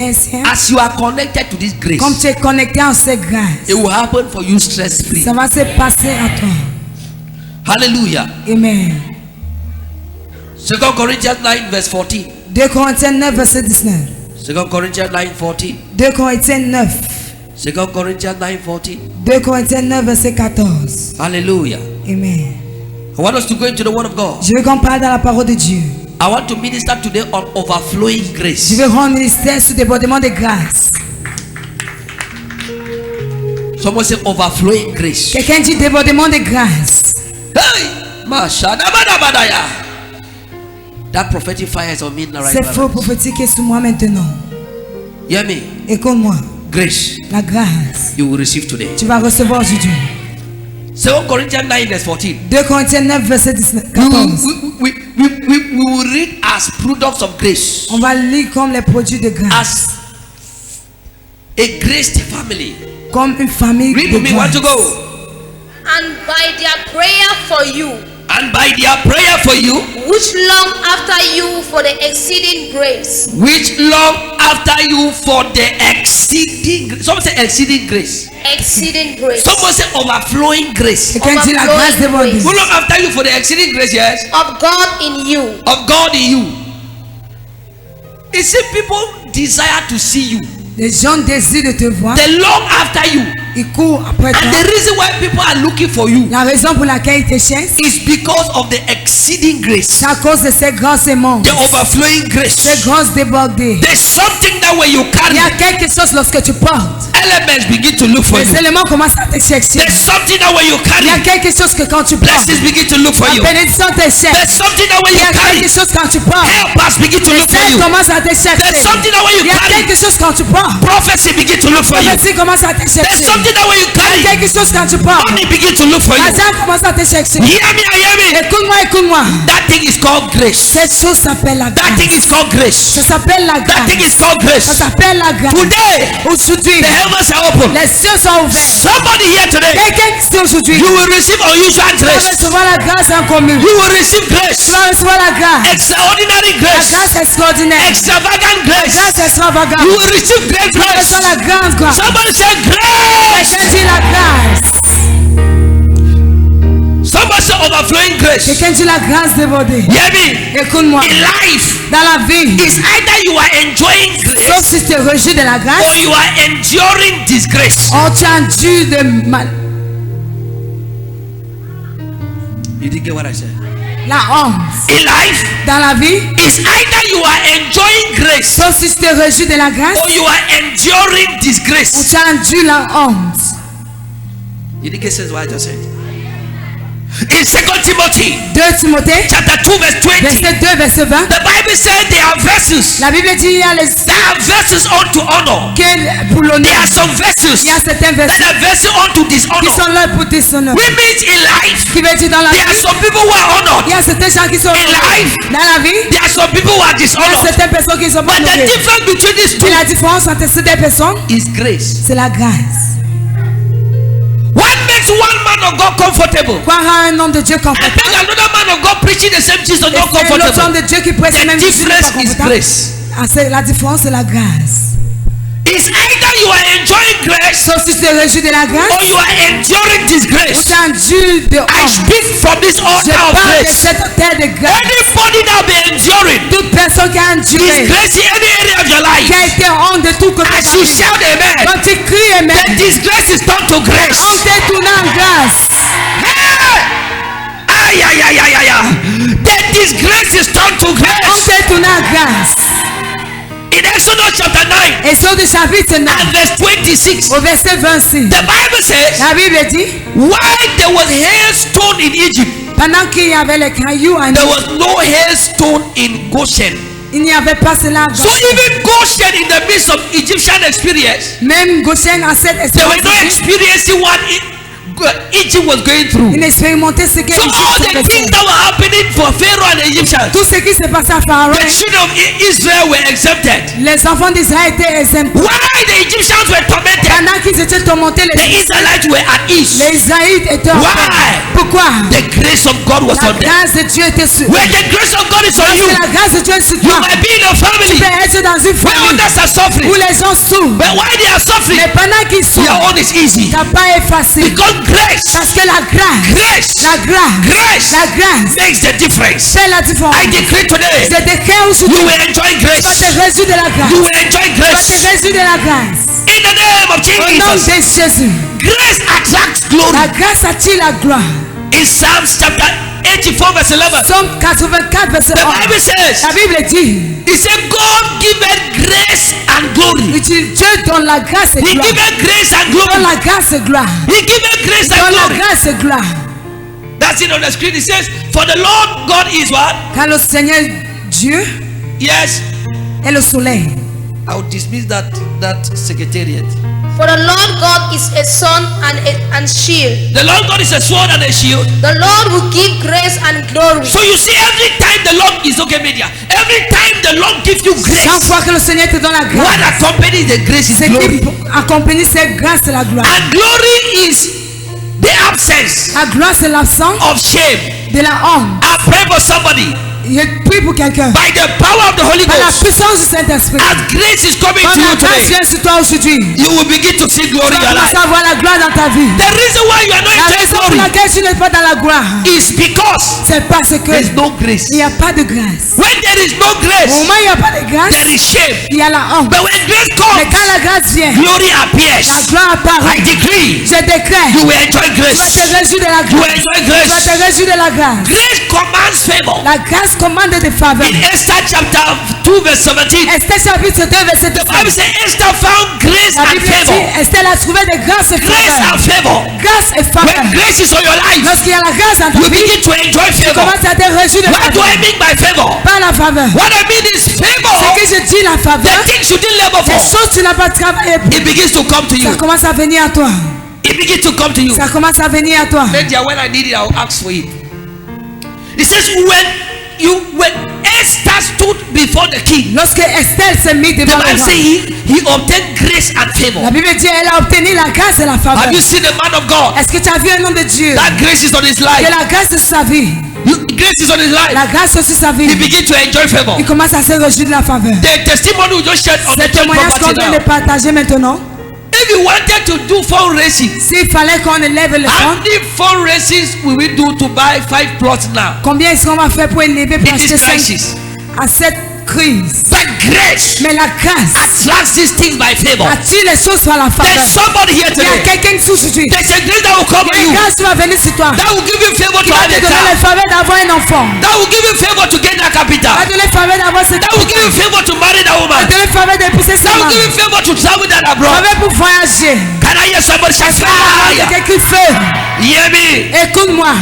As you are connected to this grace, comme tu es connecté à cette grâce, it will happen for you stress free. ça va se passer à toi. Hallelujah. Amen. 2 Corinthians 9 verse 14. 2 Corinthiens 9 verset 19. 2 Corinthians 9 14. 2 Corinthiens 9. 2 Corinthians 9 14. 2 Corinthiens 9 verset 14. Hallelujah. Amen. I want us to go into the word of God. Je veux qu'on parle dans la parole de Dieu. I want to minister today on overflowing Je grace. veux rendre ministère sur débordement de grâce. Someone say overflowing grace. Quelqu'un dit débordement de grâce. Hey, Mashadabadabadaya. That prophetic fire is on me now right C'est faux now. prophétique est sur moi maintenant. Hear me. Écoute-moi. Grace La grâce, you will receive today. tu vas recevoir aujourd'hui. 2 Corinthians 9 verse 14. 2 Corinthiens 9 verset 14. We will read as products of grace. On va lire comme les produits de grâce. As a graced family. Comme une famille Read de with me, want to grâce. go. And by their prayer for you, And by their prayer for you, which long after you for the exceeding grace, which long after you for the exceeding, someone say exceeding grace. exceeding grace Someone say overflowing grace. Quelqu'un dit la grâce débordée. Who long after you for the exceeding grace, yes? of God in you. Of God in you. You see, people desire to see you. Les gens désirent de te voir. They long after you. Ils courent après And the toi. reason why people are looking for you La raison pour laquelle ils te cherchent, is because of the exceeding grace. c'est à cause de ces grâces immenses. The overflowing grace. Ces grâces débordées. There's something that when you Il carry, y a quelque chose lorsque tu portes. elements begin to look for Les you. éléments commencent à te chercher. There's something that when you Il y a carry, quelque chose que quand tu portes, blessings begin to look for la you. bénédiction te cherche. There's something that when Il y you a carry, quelque chose quand tu portes. helpers begin to look for Elle you. commence à te chercher. There's something that when you Il y a carry, quelque chose quand tu portes. prophecy begin to look for you. Prophétie commence à te There's chercher. something that when you Il y a carry, quelque chose quand tu portes. money begin to look for you. L'argent commence à te chercher. Hear me, hear me. Écoute-moi, écoute-moi. That thing is called grace. Cette chose s'appelle la That thing grâce. is called grace. Ça s'appelle la That thing grâce. is called Ça grace. s'appelle la grâce. Today, Aujourd'hui, the heavens are open. les cieux sont ouverts. Somebody here today, Quelqu'un qui est aujourd'hui, you will receive unusual tu vas grace. recevoir la grâce inconnue. You will receive Tu grace. vas recevoir la grâce. Extraordinary La grace. grâce extraordinaire. Extravagant grace. Grâce extravagante. You will receive great Tu vas grace. recevoir la grande grâce. Somebody say grace. Quelqu'un dit la grâce. Somebody say overflowing grace. Quelqu'un dit la grâce débordée. Hear me. Écoute-moi. In life, Dans la vie, it's either you are enjoying sauf grace si tu te réjouis de la or grâce, you are enduring disgrace. or tu endures de mal. You didn't get what I said. La honte. In life, Dans la vie, it's either you are enjoying grace sauf si tu te réjouis de la grâce, or you are enduring ou disgrace. tu endures la honte. You didn't get what I just said. In 2 Timothy 2 Timothée, chapter 2 verse 20, verset 2, verset 20. the Bible said there are vessels. La Bible dit il y a les There are vessels unto honor. que pour l'honneur. There are some vessels Il y a certains that versets are vessels unto qui dishonor. sont là pour dishonor. We meet in life. Qui veut dire dans la There are vie, some people who are il y honored. a certains gens qui sont In life, dans la vie, there are some people who are il y a dishonored. certaines personnes qui sont pas But the honorées. difference between these two Mais la différence entre ces deux personnes, is grace. c'est la grâce. What makes one man of God comfortable Croire à un homme de Dieu and confortable, make another man of God preaching the same Jesus et not c'est l'autre homme comfortable? de Dieu qui prêche The même Jésus n'est pas difference is confortable. grace. Ah, la différence, c'est la grâce. It's either you are enjoying grace Sauf si tu te réjouis de la grâce, or you are enduring ou disgrace. tu endures de I honte. speak from this Je altar of parle de grace. cette terre de grâce. Anybody that be enduring Toute personne qui a enduré, disgrace in any area of your qui a life, été honte de tout côté, as you shout amen, quand tu cries amen, the disgrace is turned to grace. honte est tournée en grâce. Hey! Ay, ay, ay, ay, ay, ay. The disgrace is turned to Honte grace. est tournée en grâce. In Exodus chapter 9 Et sur le chapitre 9, and verse 26, au verset 26, the Bible says, la Bible dit, while there was hailstone in Egypt, pendant qu'il y avait les cailloux en there Égypte, was no hailstone in Goshen. il n'y avait pas cela. So even Goshen, in the midst of Egyptian experience, Même Goshen a cette they were not expérience. experiencing Egypt was going through. Il expérimentait ce que So all the things that were happening for Pharaoh and the Egyptians, tout ce qui s'est passé à Pharaon, the children of Israel were exempted. les enfants d'Israël étaient exemptés. Why the Egyptians were tormented? Pendant qu'ils étaient tourmentés, The Israelites were at ease. les Israélites étaient en Why? paix. Pourquoi? The grace of God was La on them. grâce de Dieu était sur eux. When the grace of God is on Parce you, que la grâce de Dieu est sur you toi. might be in a Tu family peux être dans une where famille others are suffering. où les gens souffrent. But why they are suffering, Mais pendant qu'ils your souffrent, own is easy. ta pas est facile. Because grace, Parce que la grâce, grace, la grâce, grace la grâce makes the difference. fait la différence. I decree today, Je déclare aujourd'hui, you will enjoy tu vas grace. te réjouir de la grâce. You will enjoy Tu vas te grace. réjouir de la grâce. In the name of Au nom Jesus, de Jésus. grace attracts glory. La grâce attire la gloire. In Psalms chapter 84 verse 11, Somme 84, verset the 1. Bible says, La Bible dit, He said, God giveth grace and glory. il dit, Dieu donne la grâce et He gloire. giveth grace and Il donne glory. la grâce et gloire. He giveth grace Il and donne la glory. grâce et gloire. That's it on the screen. It says, For the Lord God is what? Car le Seigneur Dieu Yes. est le soleil. I will dismiss that secretariat. For the Lord God is a sun and shield. The Lord God is a sword and a shield. The Lord will give grace and glory. So you see, every time the Lord is okay, media. Every time the Lord gives you Chaque grace, fois que le Seigneur te donne la what grâce, accompanies the grace is c'est glory. qui accompagne cette grâce et la gloire. And glory is the absence La gloire, c'est l'absence of shame. de la honte. I pray for somebody Je prie pour quelqu'un. by the power of the Holy Par la Ghost. puissance du Saint-Esprit. As grace is coming Quand to la you grâce today, vient sur toi aujourd'hui, tu you will begin to see glory in vas your life. commencer à voir la gloire dans ta vie. The reason why you are not La enjoying raison pour glory laquelle tu n'es pas dans la gloire, is because c'est parce que there is no grace. il n'y a pas de grâce. When there is no Au grace, moment où il n'y a pas de grâce, there is shame. il y a la honte. But when grace Mais comes, quand la grâce vient, glory la appears. gloire apparaît. I decree Je déclare, you will enjoy tu vas grace. te réjouir de la You will grâce. enjoy Tu vas grace. te réjouir de la grâce. Grace commands favor. La grâce commande des faveurs. In Esther chapter 2 verse 17, Esther chapitre 2 verset 2. the Bible says Esther found grace La and Bible dit, favor. Esther a trouvé des grâces et Grace faveurs. and favor. Grâce et When faveur. grace is on your life, Lorsqu'il y a la grâce dans ta you vie, begin to enjoy tu favor. commences à te réjouir de What do faveur. I mean by favor? Pas la faveur. What I mean is Ce favor. que je dis, la faveur, The things you didn't labor les for, choses que tu n'as pas travaillé pour. it begins to come to Ça you. commence à venir à toi. It begins to come to you. Ça commence à venir à toi. Then when I need it, I'll ask for it. It says when Esther stood before the king, Lorsque Esther s'est mise the devant le Bible roi, says he obtained grace and favor. la Bible dit, elle a obtenu la grâce et la faveur. Have you seen the man of God? Est-ce que tu as vu un homme de Dieu? That grace is on his Que life. la grâce de sa vie. Grace is on his life. La grâce sur sa He vie. begins to enjoy favor. Il commence à se réjouir de la faveur. The testimony we just shared on the Ce church témoignage qu'on property vient de now. partager maintenant, If you wanted to do fundraising, s'il fallait qu'on élève le how fonds, many fundraisings will we do to buy 5 plots now? combien est-ce qu'on va faire pour élever pour In this acheter 5 crisis. à cette crise? But grace Mais la grâce attracts these things by favor. attire les choses par la faveur. There's somebody here Il y a today. quelqu'un qui souffre aujourd'hui. There's a grace that will come Il to y a you. une grâce qui va venir sur toi. That will give you favor Qui to va have te a donner car. la faveur d'avoir un enfant. That will give you favor to gain that Va capital. te donner la faveur d'avoir cette That will give you favor to marry that Va woman. te donner la faveur d'épouser That sa will main. give you favor to travel that abroad. Faveur pour voyager. Can I hear somebody shout fire? Quelqu'un qui fait. Hear me. Écoute-moi.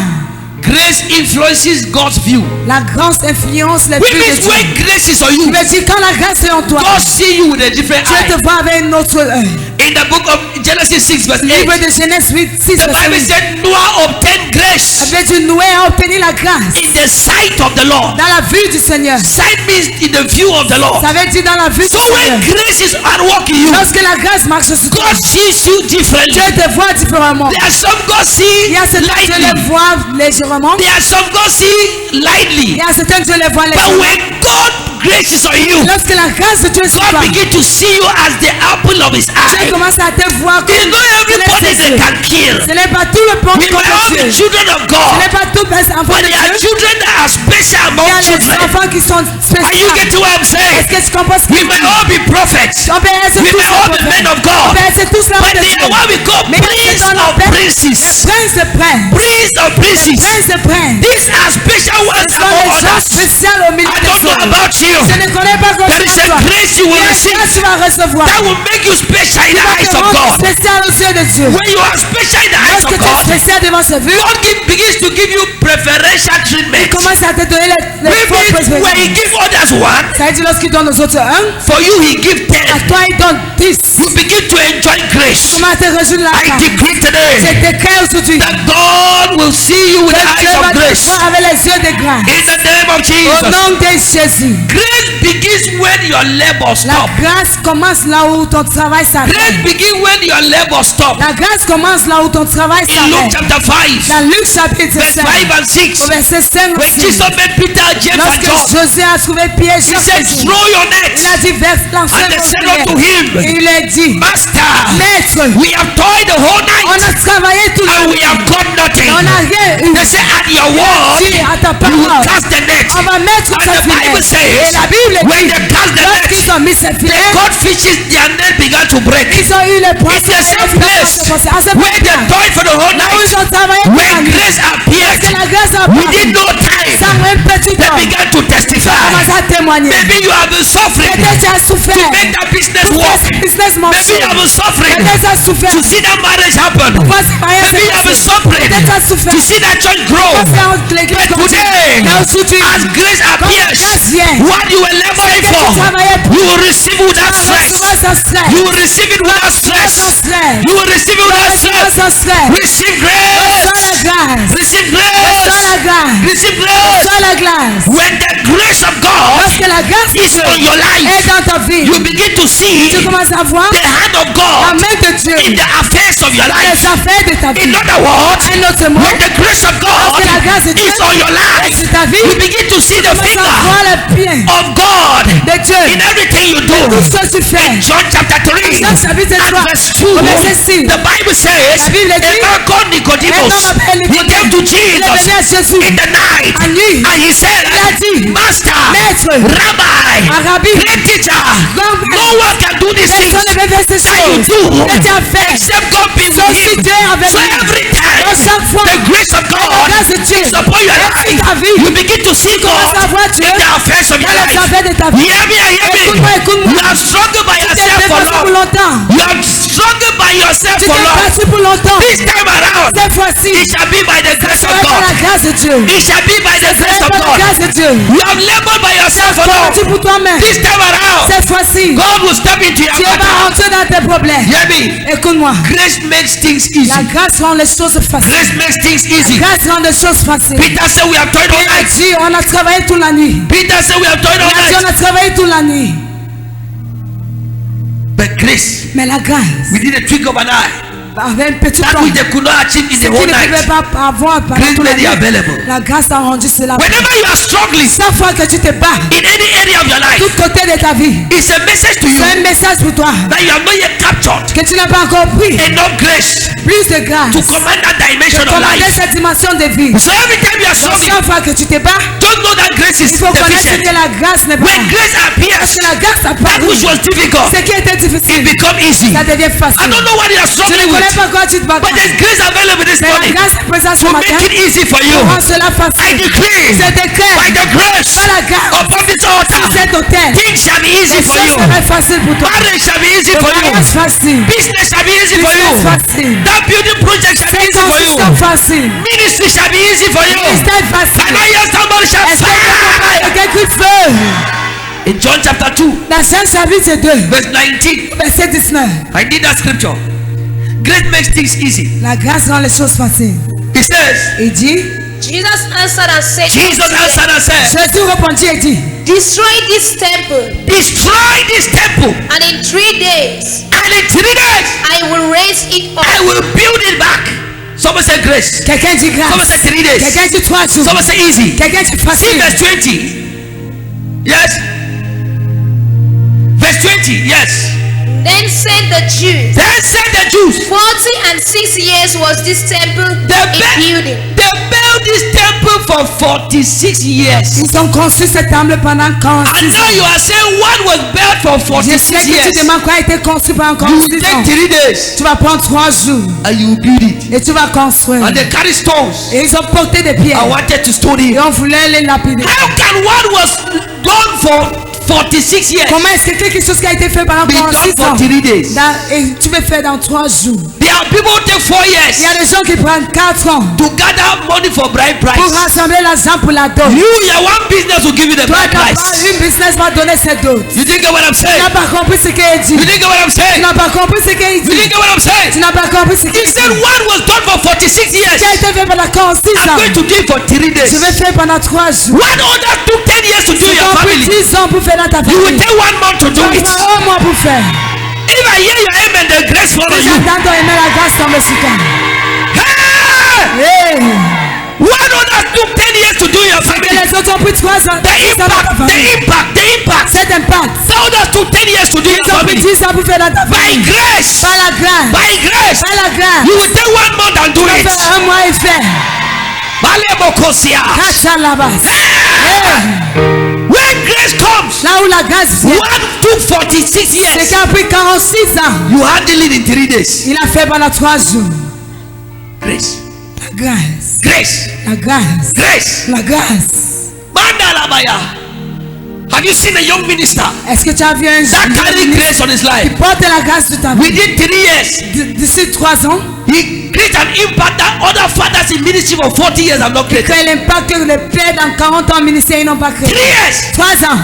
Grace influences God's view. La grâce influence les Which vues de means Dieu. when grace is on you, Il veut dire quand la grâce est en toi, God see you with a different Dieu eye. te voit avec un autre œil. In the book of Genesis 6 verse 8, Livre de Genèse 8, 6, the Bible verset 8. said Noah obtained grace Avec du Noé a obtenu la grâce in the sight of the Lord. dans la vue du Seigneur. Sight means in the view of the Lord. Ça veut dire dans la vue du So when Seigneur. grace is at work in you, Lorsque la grâce marche sur toi, God sees you differently. Dieu te voit différemment. There are some God Il see y a certains Dieu les lightly. voit légèrement. There are some God see Il lightly. y a certains Dieu les voit But légèrement. when God grace is on you, Lorsque la grâce de Dieu est sur toi, God begin to see you as the apple of his Dieu eye. commence à te voir comme It's not everybody ses they yeux. can kill. Ce n'est pas tout le monde We qui might all comprend be Dieu. children of Ce God, n'est pas tout les enfants but de there are Dieu. children that are special Il y among a les children. enfants qui sont Are you spéciaux. getting what I'm saying? Est-ce que tu comprends ce que We je may dis? all be prophets. On peut être We tous may all be les men of prophètes. On God. peut être tous les But hommes de they Dieu. are what we call Mais prince c'est un of appel. princes. Prince de prince. Prince of princes. Prince de prince. These are special ones Ce sont among les gens others. spéciaux au milieu I des don't know autres. about you. Je ne connais pas comment There is a toi. grace you Il y will a une receive grâce que tu vas recevoir. that will make you special in Qui the va eyes te of rendre God. spécial aux yeux de Dieu. When you are special in the eyes Lorsque of tu es God, spécial devant ses vues, God begins to give you preferential il treatment. commence à te donner les fonds Maybe when he préférés. gives others one, Ça veut dire lorsqu'il donne aux autres un, for you he gives à 10. toi il donne 10. You begin to enjoy grace. Comment te réjouir de la I grâce. decree today Je déclare aujourd'hui that God will see you with the que Dieu eyes va of te grace. voir avec les yeux de grâce. In the name of Au Jesus. nom de Jésus. Grace begins when your labor La stops. grâce commence là où ton travail Grace s'arrête. begins when your labor stops. La grâce commence là où ton travail In Luke s'arrête. chapter 5, Dans Luc chapitre verse 5, 5 and 6, au verset 5 when aussi. Jesus met Peter, James, and Lorsque John, José a trouvé Pierre, he Jacques said, et Jean, throw your net. il a dit verse lancez And they vos said unto filets. Et him, il a dit, Master, Maître, we have toiled the whole on night a travaillé toute la and we nuit. have got nothing. On n'a rien eu. They say, at your word, Dis à ta you will parole. cast the net. On va mettre And ce the Bible filet. Et says, la Bible when dit, they cast the lorsqu'ils net, ont mis ce the filet, caught fishes, their net began to break. ils ont eu les It's poissons. the same place À ce where they moment-là, toiled for the whole là où night. ils ont travaillé toute la When nuit, grace appeared, que la grâce a within apparu, no time, sans un petit they temps, began to testify. commence à témoigner. Maybe you have been suffering Peut-être tu as to souffert. make that business Pour work. que ce business Maybe marche. you have been suffering Peut-être tu as souffert. to see that marriage happen. Pourquoi ce mariage Maybe you s'est have been passé. suffering Peut-être tu as souffert. to see that church grow. Pourquoi l'église But continue. today, Mais aujourd'hui, as grace appears, grâce vient. what you were laboring Ce que tu for, travaillais pour, you will receive without tu vas recevoir stress. sans stress. You will receive it without Sans stress. stress. You will receive it without Recevoir stress. sans stress. Receive Sans la grace. grâce. Receive Sans grace. la grâce. Receive grace. Sans la grâce. When the grace of God Lorsque la grâce de is Dieu on your est life, dans ta vie, you begin to see tu commences à voir the hand of la God main de Dieu in the affairs of your dans life. les affaires de ta vie. In other words, Un autre mot, when the grace of God lorsque la grâce de Dieu is on your life, est sur ta vie, you begin to see the tu commences à finger voir le pied of God de Dieu in everything you tout do. ce que tu fais. John chapter 3 Jean chapitre 3, and verse 2, au verset 6. the Bible says, La Bible a dit, man called un Nicodemus, homme appelé he came to Nicodème, il est venu à Jesus Jésus in the night à nuit. and he said, Il a dit, Master, Maître, Rabbi, Rabbi, great teacher, grand no one can do these things personne ne peut faire ces that you choses do que tu as fait. except God be Sauf with si him. Dieu est avec So lui. every Donc time chaque fois, the grace of God la grâce de Dieu is upon your est sur ta life, vie. you begin to see commences à God voir Dieu in the affairs of your dans les life. affaires de ta vie. Hear me, hear me. Écoute-moi, écoute-moi. You have struggled by Tu t'es yourself for dépassé pour long. longtemps. You have struggled by yourself Tu for t'es long. battu pour longtemps. This time around, Cette fois-ci, it shall be by the grace ça of va être la God. grâce de Dieu. It shall be by the grace C'est of par la God. grâce de Dieu. You have labored by yourself for Tu long. battu pour toi-même. This time around, Cette fois-ci, God will step into your Dieu va matter. rentrer dans tes problèmes. Hear me. Écoute-moi. Grace makes things easy. La grâce rend les choses faciles. Grace makes things easy. La grâce rend les choses faciles. Peter said we have toiled all Il a night. dit, on a travaillé toute la nuit. Peter said we have toiled all Il a dit, night. on a travaillé toute la nuit. But grace, Mais la grâce, within a twinkle of an eye, avec un petit that temps, which they could not achieve in ce the qui whole ne pouvait night, pas avoir pendant grace toute la made it nuit, available. la grâce a rendu cela. Whenever you are struggling Chaque fois que tu te bats, in any area of your life, tout côté de ta vie, it's a message to you c'est un message pour toi that you have not yet captured que tu n'as pas encore pris. enough grace Plus de grâce. to command that dimension of Commander life. cette dimension de vie. So every time you are Donc struggling, chaque fois que tu te bats, don't know that grace is il faut connaître deficient. que la grâce n'est pas When là. grace Parce appears, que la grâce that apparaît. which was difficult, Ce qui était it difficile, become easy. ça devient I facile. don't know what you are Tu ne struggling connais with, pas quoi tu te bats. but there's grace available this Mais la morning grâce est présente ce to matin. make it easy for you. Rends cela I facile. decree Je déclare by the grace par la grâce upon this altar, sur cet hôtel. things shall be easy Les for choses you. seraient faciles pour toi. Marriage shall be easy Le for you. mariage facile. Business shall be easy for Business you. facile. That building project shall be C'est easy for you. construction facile. Ministry shall be easy for you. Ministère facile. Can I hear somebody shout Est-ce que fire? quelqu'un crie feu? In John chapter 2, Dans Jean chapitre 2, verse 19, verset 19. I need that scripture. Grace makes things easy. La grâce rend les choses faciles. It says, Il dit, Jesus answered and said, Jesus unto them, answered and said, Jésus répondit et dit, Destroy this temple, destroy this temple, and in 3 days and in 3 days I will raise it I up. will build it back. Someone say grace. quelqu'un dit Someone grâce. say 3 days. Quelqu'un dit 3 jours. Someone say easy. Quelqu'un dit See facile. verse 20. Yes. Verse 20. Yes. Then said the Jews, Then said the Jews, 46 years was this temple they in building. built this temple for 46 years. Ils ont construit cette temple pendant And 46 now you ans. are saying one was built for Je 46 sais que years. tu demandes quoi a été construit pendant You will 46 take ans. 3 days Tu vas prendre 3 jours and you will build it. et tu vas construire. And they carry stones. Et ils ont porté des pierres. I wanted to stone Et him. on voulait les lapider. How can one was done for 46 years Comment est-ce que quelque chose qui a été fait pendant be done 46 for ans, 3 days? et tu peux faire dans 3 jours? There are people who take 4 Il y years a des gens qui prennent 4 ans to gather money for bride pour price. rassembler l'argent pour la dot. Your one business will give you the Toi, bride d'abord, price. une business va donner cette dot. You didn't get what I'm Tu saying? n'as pas compris ce qu'il dit. You didn't get what I'm Tu saying? n'as pas compris ce qu'il You dit. didn't get what I'm Tu saying? n'as pas compris ce qu'il He dit. said one was done for 46 years. Qui a été fait pendant 46 I'm ans. going to do it for 3 days. Je vais faire pendant 3 jours. One other took 10 years to do Tu your as pris family. 10 ans pour faire dans ta You will famille. take 1 month to Tu do vas it. prendre 1 mois pour faire. If I hear your amen, the grace follow Si you. j'attends ton aimé, la grâce tombe sur toi. Hey! Hey! One other took 10 years to do your Que family. les autres ont pris 3 ans. The impact. Cet impact. Some others took 10 years to do your Ils ont pris family. 10 ans pour faire dans ta By famille. grace. Par la grâce. By grace. Par la grâce. You will take 1 month and do Tu vas it. faire 1 mois et faire. Balebokosia. Kacha Labas. Hey! When grace comes, Là où la grâce vient. one took 46 C'est years. qui a pris 46 ans. You handle it in 3 days. Il a fait pendant 3 jours. Grace. La grâce. Grace. La grâce. Grace. La grâce. Mandalabaya. Have you seen a young minister Est-ce que tu as vu un that jeune carried ministre grace on his qui life? porte la grâce de ta vie? Within 3 years, D'ici 3 ans, he created an impact that other fathers in ministry for 40 years have not created. que l'impact que les pères dans 40 ans ministère ils n'ont pas 3 créé. years. 3 ans.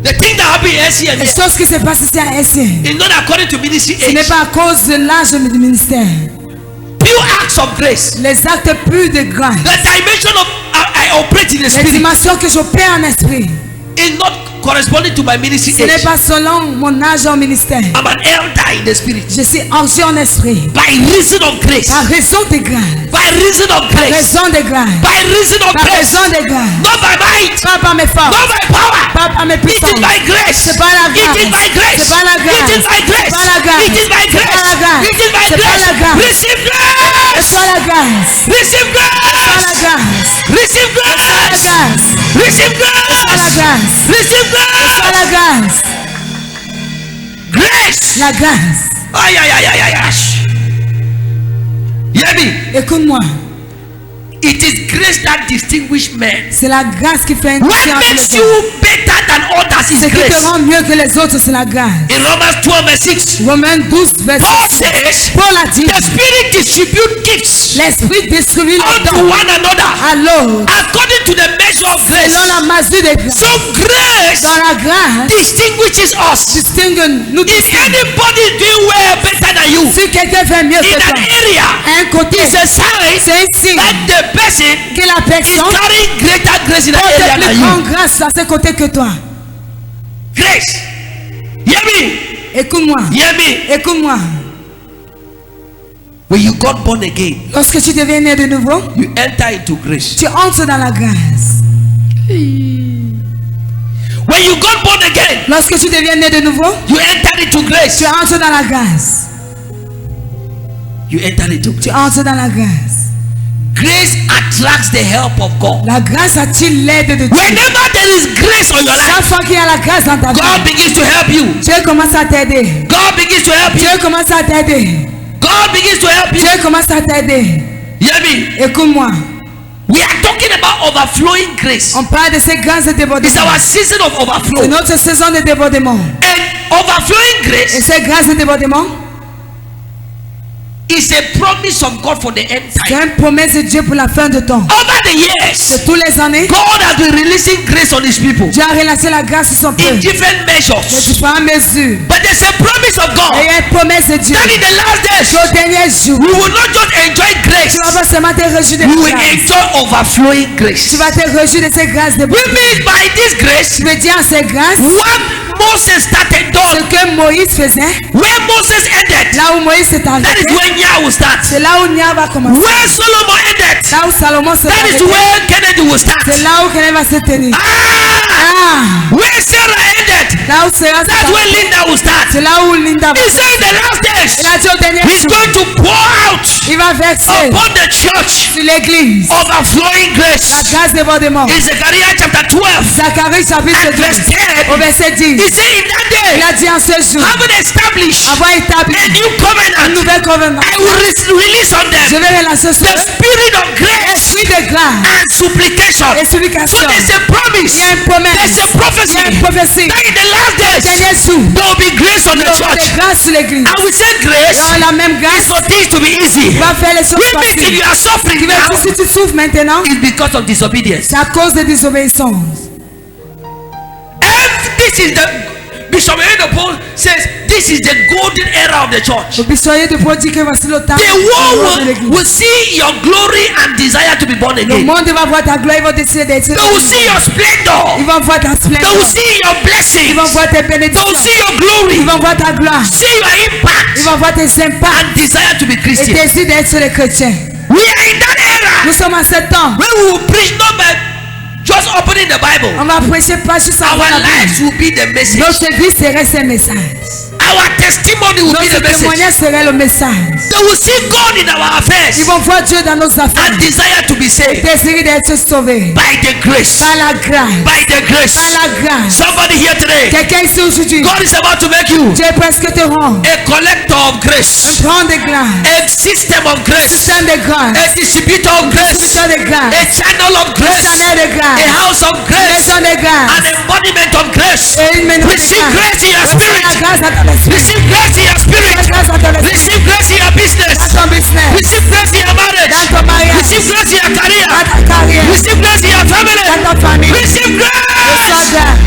The thing that happened here Les choses qui se passent ici à SC, is not according to ministry ce n'est age. pas à cause de l'âge du ministère. Pure acts of grace. Les actes purs de grâce. The dimension of I operate in the Les spirit dimensions que j'opère en esprit, is not corresponding to my ministry ce n'est age. pas selon mon âge en ministère. I'm an elder in the spirit. Je suis âgé en esprit. By reason of grace. Par raison de grâce. By reason of Par grace. raison de grâce. By reason of Par grace. raison de grâce. Not by might. Pas par mes forces. Not by power. Pas par mes It puissances. is by grace. C'est pas la grâce. It is by grace. C'est pas la grâce. It is by grace. C'est pas la grâce. It is by C'est pas la grace. grâce. It is by C'est pas la grace. grâce. Receive C'est grace. pas la grâce. Receive C'est pas la grace. grâce. Receive C'est pas la grace. grâce. Receive C'est pas la grace. grâce. Receive C'est pas grace. la grâce. Grace. La grâce. Ay, ay, ay, ay, ay, ay. Hear me. Écoute-moi. It is grace that distinguishes men. C'est la grâce qui fait une What différence entre makes les you hommes. better than others is Ce qui te grace. rend mieux que les autres, c'est la grâce. In Romans 12 verse 6, Romains 12, verset Paul 6. says, Paul a dit, the Spirit distribute gifts l'esprit distribue les unto dons one another à l'autre according to the measure of grace. selon la mesure de grâce. So grace Dans la grâce, distinguishes us. distingue nous If distingue. anybody is doing well better than you Si quelqu'un fait mieux in que an toi, area, à un côté, it's a sign c'est un signe that the person que la is personne carrying greater grace in that porte area plus than grande you. grâce à ce côté que toi. Grace. Hear me. Écoute-moi, Hear me. écoute-moi. When you got born again, Lorsque tu deviens né de nouveau, you enter into grace. tu entres dans la grâce. When you got born again, Lorsque tu deviens né de nouveau, you enter into grace. tu entres dans la grâce. You enter into Tu grace. entres dans la grâce. Grace attracts the help of God. La grâce attire l'aide de Dieu. Whenever there is grace on your life, Chaque fois qu'il y a la grâce dans ta vie, God begins to help you. Dieu commence à t'aider. God begins to help you. Dieu commence à t'aider. God begins to help you. Dieu commence à t'aider. Hear me. Écoute-moi. We are talking about overflowing grace. On parle de ces grâces de It's débordement. our season of C'est overflow. notre saison de débordement. And overflowing Et grace ces grâces de débordement, is a promise of God for the end c'est time. une promesse de Dieu pour la fin de temps. Over the De years, tous les années, God has been releasing grace on his people Dieu a relâché la grâce sur son in peuple. different De measures. différentes mesures. But there's a promise of Et God il y a une promesse de Dieu. that in the last days, Au dernier jour, we will not just enjoy grace, tu vas pas seulement te réjouir de we will grâce. enjoy overflowing grace. Tu vas te réjouir de ces grâces de We mean by this grace, Tu veux dire en ces grâces, what Moses started ce done, que Moïse faisait, where Moses ended, là où Moïse s'est that is arrêté, when Yah will start. c'est là où Nia va commencer. Where Solomon ended, Là où Salomon s'est that is arrêté, where Kennedy will start. c'est là où Kenneth va se tenir. Ah, Ah, where Sarah ended, là où Sarah s'est that's where arrêtée, Linda will start. c'est là où Linda va. He said in the last Il days, a dit au dernier he's jour, going to pour out Il va verser upon the church sur l'église overflowing la grace. grâce débordement. In Zechariah chapter 12, Zacharie chapitre and verse 12 10, au verset 10. he said, in that Il day, a dit en ce jour, having established avoir établi a new un covenant, nouvel covenant, I will release on je them vais relancer sur the eux spirit of grace esprit de grâce and supplication. et supplication. So there's a promise, Il y a une promesse, there's a il prophecy y a une prophétie. that in the last days Dernier jour, there will be grace on il y the aura church. de grâce sur l'église. And we say grace Il y aura la même is grâce for things to be easy. va faire les choses Which means if faciles. you are suffering Qui veut now, dire si tu souffres maintenant, it's because of disobedience. c'est à cause de désobéissance. If this is the Bishop Paul says this is the golden era of the church. Le bichonnier de Paul dit que voici le temps The de world l'église. will see your glory and desire to be born Le again. monde va voir ta gloire, ils vont décider d'être. They will see your splendor. Ils vont voir ta They will splendeur. see your Ils blessings. vont voir tes They will bénédictions. see your glory. Ils vont voir ta gloire. See your Ils impact vont voir tes impacts and desire to be et Christian. décider d'être sur les chrétiens. We are in that Nous era sommes en ce temps. when we will preach not by just opening the Bible. On va prêcher pas juste à Our la lives Bible. will be the message. Notre vie serait ce message. Our testimony will be Notre the message. témoignage serait le message. They will see God in our affairs Ils vont voir Dieu dans nos affaires. and desire to be saved Désirer d'être sauvés. by the grace. Par la grâce. By the grace. Par la grâce. Somebody here today, Quelqu'un ici aujourd'hui. God is about to make you Dieu est presque te rend. a collector of grace, Prends de grâce. a system of grace, Système de grâce. a distributor of grace, Distributeur de a grâce. channel of grace, Channel de a grâce. house of grace, Maison de grâce. an embodiment of grace. Et une maison de Receive grâce. grace in your Reçois la spirit. grâce à ton esprit. Receive grace in your spirit. La grâce à ton esprit. Receive grace in your business. Dans ton business. Receive grace in your marriage. Dans ton mariage. Receive grace in your Dans career. ta carrière. Receive grace in your family. Dans ta famille. Receive Reçois grace. grâce.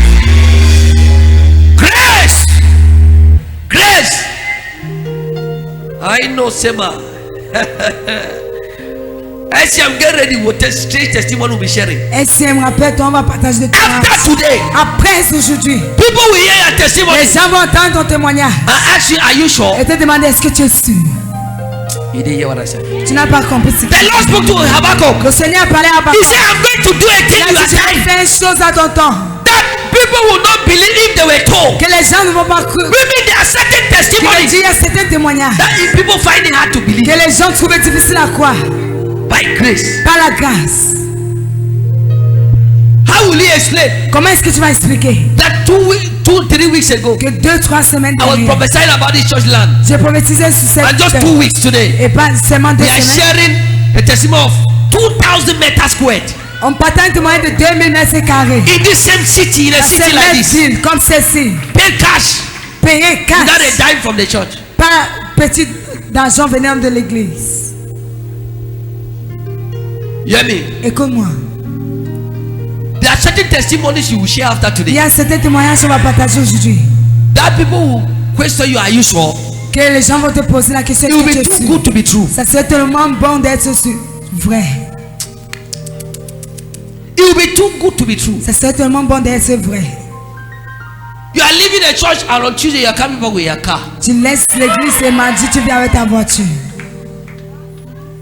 Grace. Grace. I know Sema. As I'm getting ready, what strange testimony will be sharing. SM, rappelle-toi, on va partager de After grâce. today, Après aujourd'hui, people will hear your testimony les gens vont entendre ton témoignage and ask you, are you sure? et te demander est-ce que tu es sûr. You didn't hear what I said. Tu n'as pas compris ce The que Lord spoke to Habakkuk. le Seigneur a parlé à He Habakkuk. said, I'm going to do a thing Il a you dit, are je vais dying. faire une chose à ton temps. That people will not believe if they were told. Que les gens ne vont pas croire. We mean there are certain Il a dit, testimonies il y a certains témoignages that if people find it hard to believe. que les gens trouvent difficile à croire. By grace. Par la grâce. How will he explain Comment est-ce que tu vas expliquer that 3 weeks ago que 2-3 semaines I was derrière, prophesying about this church land, j'ai prophétisé sur cette and just terre. 2 weeks today Et pas seulement 2 we are semaines. sharing a testimony of 2,000 meters squared On partage un témoignage de 2000 mètres carrés. in this same city, in a Dans city cette like même this. ville, comme celle-ci. Pay cash Payer without a cash. dime from the church. Pas petit d'argent venant de l'église. You hear me? Écoute-moi. There are certain testimonies you will share after Il y today a certains témoignages qu'on va partager aujourd'hui. that people will question you, are you sure? Que les gens vont te poser la question. It will est-ce be que tu es too sûr? good to be true. Ça serait tellement bon d'être vrai. It will be too good to be true. Ça serait tellement bon d'être vrai. You are leaving the church and on Tuesday you are coming back with your car. Tu laisses l'église le mardi, tu viens avec ta voiture.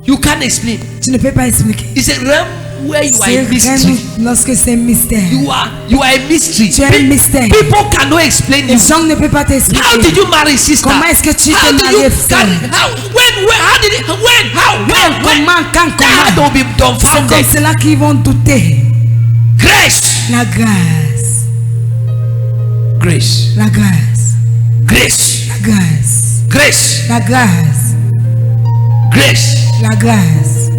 You can't explain. Tu ne peux pas expliquer. It's a realm where you are C'est a mystery. vraiment lorsque c'est mystère. You are a mystery. Tu es un mystère. People cannot explain Les you. gens ne peuvent pas How did t'expliquer. you marry sister? Comment est-ce que tu How t'es did marié, you frère? how did it when Comment, quand, that had comment? to be C'est comme dumbfounded. cela qu'ils vont douter. Grace. La grâce. Grace. La grâce. Grace. La grâce. Grace. La grâce. Grace. La grâce.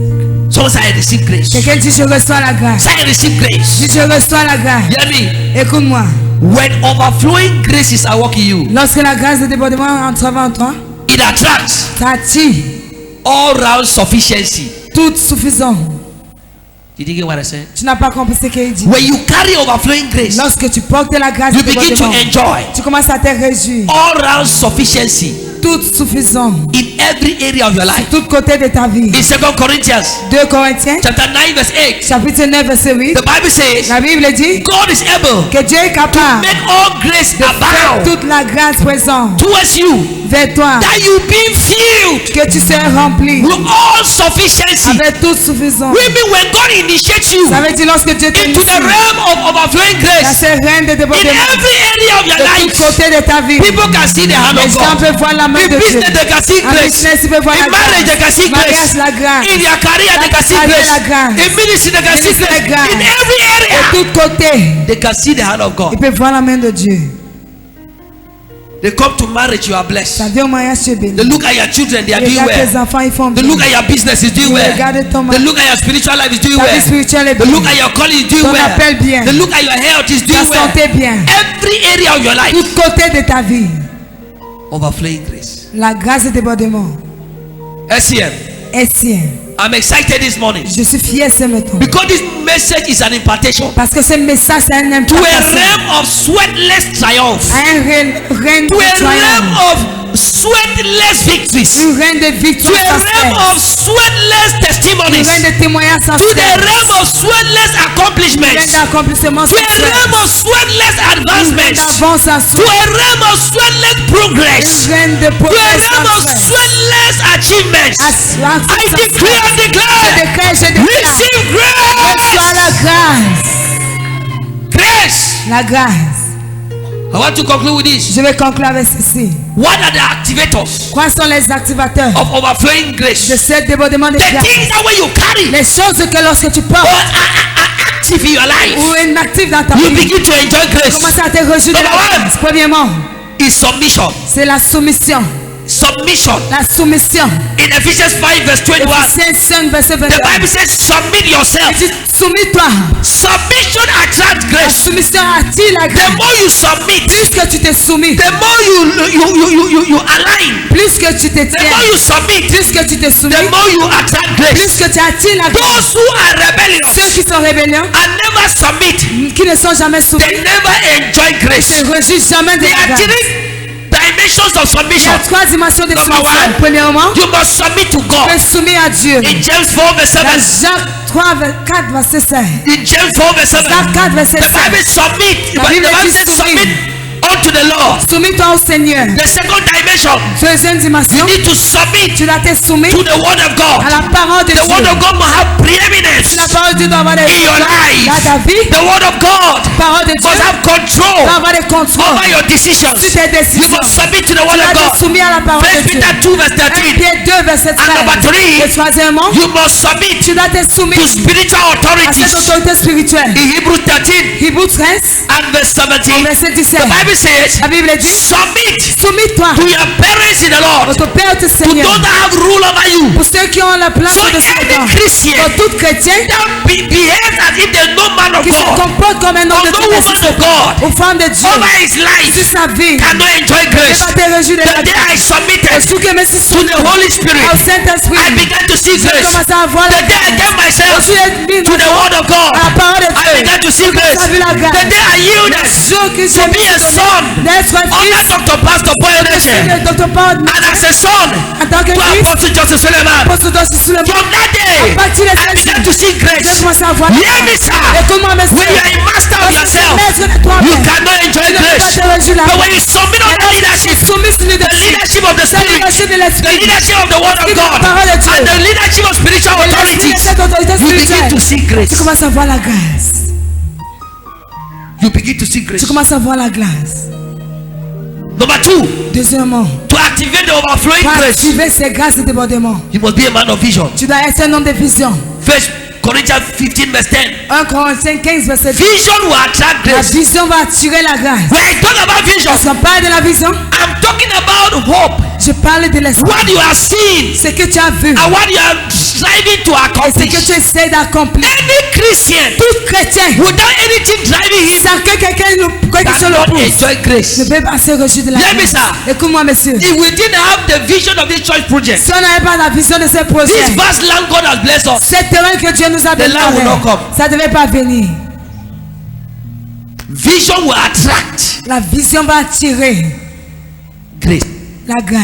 Someone say I receive grace. Quelqu'un dit je reçois la grâce. Say I receive grace. Dis je reçois la grâce. Hear me? Écoute-moi. When overflowing grace is at work in you, Lorsque la grâce de débordement entre en toi, it attracts ça attire all round sufficiency. toute suffisance. Did you get what I said? Tu n'as pas compris ce qu'il dit. When you carry overflowing grace, Lorsque tu portes la grâce you de begin to débordement, enjoy tu commences à te réjouir. all round sufficiency Toute suffisance. in every area of your life. Tout côté de ta vie. In 2 Corinthians 2 Corinthiens, chapter 9 verse 8, chapitre 9, verset 8. the Bible says La Bible dit God is able que Dieu est capable make all grace de faire abound toute la grâce présente towards you, vers toi. that you be filled Que tu seras rempli with all sufficiency. avec toute suffisance. We mean when God initiates you Ça veut dire lorsque Dieu into the t'initie realm of overflowing dans grace ce règne de in débordement every area of your de tout life, côté de ta vie, people can see the hand les of gens God. peuvent voir la main In de Dieu. business, they can see En grace. business, ils peuvent voir la In marriage, they can grâce. see Mariage, grace. la grâce. In their career, they can see Avec grace. la grâce. In ministry, they can see Ministre, la grace. grâce. In every De area, tous côtés, they can see the hand of God. ils peuvent voir la main de Dieu. They come to marriage, you are blessed. Ça vient au mariage, tu es béni. They look at your children, they are doing Regarde tes well. enfants, ils font They bien. look at your business, is doing well. Regarde ton They look at your spiritual life, is doing Ta vie well. spirituelle est They look bien. at your calling, is doing Ton well. appel bien. They look at your health, is Ta doing well. santé bien. Every area of your life, Tout côté de ta vie. overflowing grace. La grâce et débordement. SCM, est sien. I'm excited this morning Je suis fier ce matin. because this message is an impartation Parce que ce message, c'est un to a impartation. realm of sweatless triumph, À un règne to de a realm triomphe. of sweatless victories, Un règne de to victoire a sans realm cesse. of sweatless Un testimonies, règne de témoignage sans to the cesse. realm of sweatless Un règne accomplishments, d'accomplissement to sans a cesse. realm of sweatless Un règne advancements, d'avance sans to cesse. a realm of sweatless progress, Un règne de to a progrès realm sans of cesse. sweatless achievements. I decree and Je declare, déclare, je déclare. receive Reçois grace. la grâce. Grace. La grâce. I want to conclude with this. Je vais conclure avec ceci. What are the activators Quels sont les activateurs of overflowing de grace? ce débordement de The grâce? things that when you carry Les choses que lorsque tu or portes are active in your life, ou une active dans ta you vie, begin to enjoy grace. commence à te réjouir de la Number one. grâce. Premièrement, Is submission. c'est la soumission. Submission. La soumission. In Ephesians 5 verse 21, Ephésiens 5, verset the 21. Bible says, submit yourself. Il dit, soumis-toi. Submission attracts La grace. soumission attire la The grâce. more you submit, Plus que tu te soumis, the more you align. plus que tu te The tiens, more you submit, plus que tu te soumis, the more you attract plus grace. que tu attires la grâce. Those who are Ceux rebellious qui sont rébellions, and never submit, qui ne sont jamais soumis, they never enjoy grace. ne réjouissent jamais de There la are grâce. three dimensions of Il y submission. a trois dimensions de Number soumission. one, Premièrement, you must submit to tu God. es soumis à Dieu. In James 4 verse Dans 7. Jacques 3, 4, verset 5. In James 4 verse 7. Jacques 4, verset The 5. Bible submit. La The Bible Bible dit says soumis. submit unto the Lord. Soumis-toi au Seigneur. The second dimension, Deuxième dimension, you need to submit tu dois te soumettre to the word of God. à la parole de The word Dieu. of God must have preeminence La parole de Dieu doit avoir des in your life. dans ta vie. The word of God La parole de Dieu must have doit control avoir des contrôles over your decisions. sur tes You décisions. must submit to the Tu word of dois te God. soumettre à la parole First de Dieu. Peter 2 verse 1 13. Pierre 2, verset And number 13. three, Et troisièmement, you must submit tu dois te to soumettre spiritual à cette authorities. autorité spirituelle. In Hebrews 13 Hébreux 13, and verse au 17, verset the 17. Bible says, La Bible dit, submit soumis-toi to your parents in the Lord, au ton Père du to Seigneur. those that have rule over you. Pour ceux qui ont la place So de Satan. any Christian Pour tout chrétien that behaves as if there's no man of qui se God comporte comme un homme or de no Dieu, woman of God aux femmes de Dieu, over his sur life sa vie, cannot enjoy ne grace. va te réjouir de la The day I grâce. Et submitted ce que me suis to soumis the Holy Spirit, au Saint-Esprit, I began to see je grace. commence à voir la The day I grâce. gave myself Je suis to the word of God, à la parole de I Dieu. began to see Je grace. commence à voir la grâce. The day I yielded Jour que to be a son d'être un under fils, Dr. Pastor Boy Nation, de ton père, and as a son en tant que to fils, Apostle Joseph Suleiman. pour ce dossier sous le monde. From that day, À partir de I ce began jour, to see je grace. commence à voir la Hear me, grâce. sir. Écoute-moi, monsieur. When you are a master of Parce que yourself, maître de you toi-même. cannot enjoy Tu ne peux pas grace. te réjouir la But grâce. when you submit under leadership, Soumis sur le the leadership of the C'est le Spirit, leadership de the l'esprit. leadership of the Word of Esprit de la God, parole de Dieu. and the leadership of spiritual Et l'esprit de authorities, cette autorité you begin spirituelle. to see grace. Tu commences à voir la grâce. You begin to see grace. Tu commences à voir la grâce. Number two, Deuxièmement, to activate the overflowing pour grace, activer ces grâces et débordements, you must be a man of vision. tu dois être un homme de vision. First Corinthians 15 verse 10. 1 Corinthiens 15, verset 10. Vision will attract La grace. vision va attirer la grâce. When I talk about vision, Parce qu'on parle de la vision, I'm talking about hope. je parle de l'espoir. What you are seeing Ce que tu as vu and what you are striving to et ce accomplish. que tu essaies d'accomplir. Any Christian Tout chrétien, without anything driving him sans que quelqu'un quelque chose le cannot pousse, enjoy grace. ne peut pas se réjouir de la Hear me, grâce. sir. Écoute-moi, monsieur. If we didn't have the vision of this church project, Si on n'avait pas la vision de ce projet, this vast land God has blessed us, ce terrain que Dieu nous a The land will not come. donné, ça ne devait pas venir. vision will attract La vision va attirer grace. la grâce.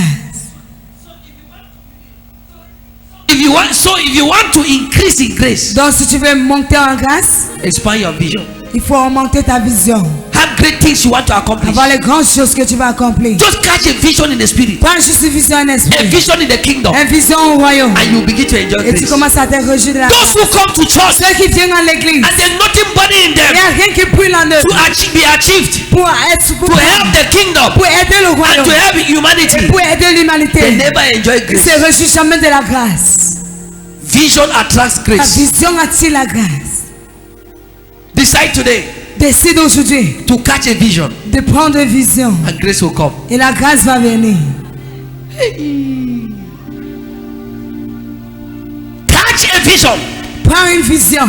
If you want to increase in grace, Donc, si tu veux monter en grâce, expand your vision. il faut augmenter ta vision. Have great things you want to accomplish. Avoir les grandes choses que tu vas accomplir. Just catch a vision in the spirit, Pas juste une vision en a esprit, vision in the kingdom, une vision au royaume. and you begin to enjoy Et tu grace. commences à te réjouir de la Those grâce. who come to church Ceux qui viennent à l'église, and there's nothing burning in il them n'y a rien qui brûle en eux to be achieved, pour être, to help the kingdom pour aider le and royaume, to help humanity. pour aider They l'humanité never enjoy ne se grace. réjouit jamais de la grâce. Vision attracts La grace. vision attire la grâce. Decide today Décide aujourd'hui to catch a vision, de prendre une vision and grace will come. et la grâce va venir. Catch a vision. Prends une vision.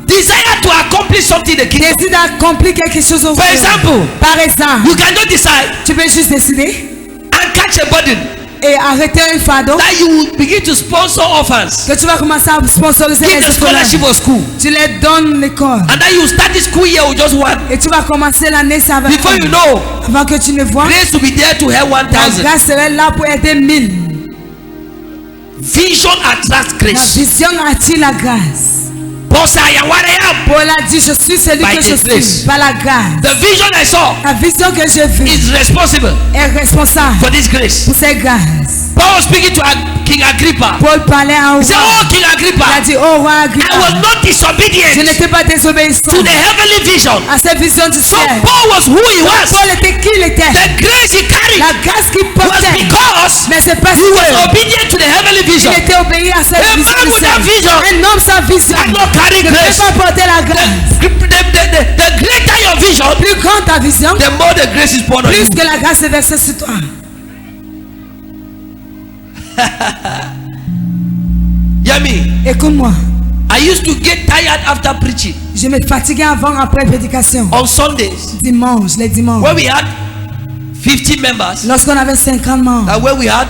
Desire to accomplish something in the kingdom. Décide d'accomplir quelque chose au For royaume. example, Par exemple, you cannot decide tu peux juste décider and catch a burden et arrêter un fardeau that you will begin to sponsor orphans, que tu vas commencer à sponsoriser give les the scholarship écoles. of school, Tu les donnes l'école and then you start the school year with just one. et tu vas commencer l'année ça va. Before you know, Avant que tu ne vois, grace will be there to help la 1,000. grâce serait là pour aider 1000. Vision attracts La grace. vision attire la grâce. Boss, I am what I am. Paul a dit, je suis celui By que the je grace. suis par la grâce. The vision I saw La vision que j'ai vue is responsible est responsable for this grace. pour cette grâce. Paul was speaking to King Agrippa. Paul parlait à He said, roi. "Oh, King Il a Agrippa, dit, oh roi I Agrippa, was not je disobedient n'étais pas désobéissant to the heavenly vision." à cette vision du So ciel. Paul was who he was. Paul était qui il était. The grace he carried La grâce qu'il was portait. because Mais c'est parce he was que obedient to the heavenly vision. il était obéi à cette A vision man du with that ciel. vision Un homme sans vision cannot carry ne peut grace. pas porter la grâce. The greater your vision, Plus grande ta vision, the more the grace is poured on you. plus que la grâce est versée sur toi. Hear me? Écoute-moi, I used to get tired after preaching je me fatiguais avant, après prédication. on Sundays Dimanche, les dimanches. when we had 50 members Lorsqu'on avait 50 membres and when we had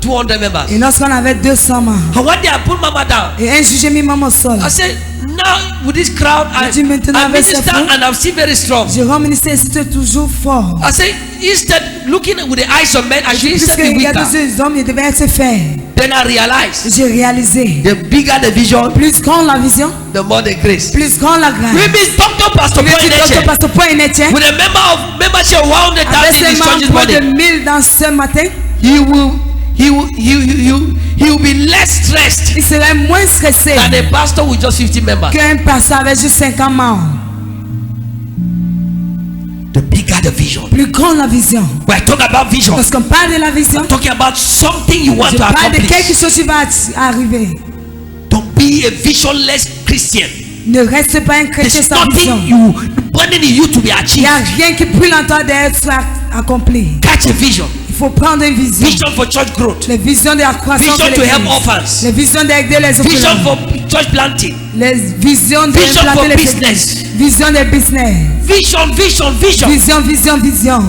200 members. et lorsqu'on avait 200 membres. And one day I put Mama down. Et un jour, j'ai mis maman au sol. I said, now with this crowd, I dis maintenant avec minister ces fous. and I'm still very strong. Jérôme ministère c'était toujours fort. I said, instead looking with the eyes of men, I should instead be Puisqu'il weaker. regardait ces hommes, il devait être faible. Then I realized J'ai réalisé. the bigger the vision, Plus grande la vision, the more the grace. plus grande la grâce. We meet Dr. Pastor Il Paul dit Dr. Eneche Pasteur Paul Eneche, with a membership of 100,000 avec in ses his membres church this moins de morning. 1000 dans ce matin, He will be less stressed il serait moins stressé than a pastor with just 50 members. qu'un pasteur avec juste 50 membres. The bigger the vision. Plus grande la vision. We're talking about vision. Lorsqu'on parle de la vision, Talking about something you want je to parle de quelque accomplish. chose qui va arriver. Don't be a visionless Christian. Ne reste pas un chrétien There's sans vision. nothing burning in you to be Il n'y achieved. a rien qui brûle en toi d'être accompli. Catch a vision. Il faut prendre une vision. Vision for church growth. Les visions de la croissance Vision de to help l'église. orphans. Les visions d'aider les Vision orphelins. for church planting. Les visions de Vision planter for les business. églises. Vision de business. Vision, vision, vision. Vision, vision, vision.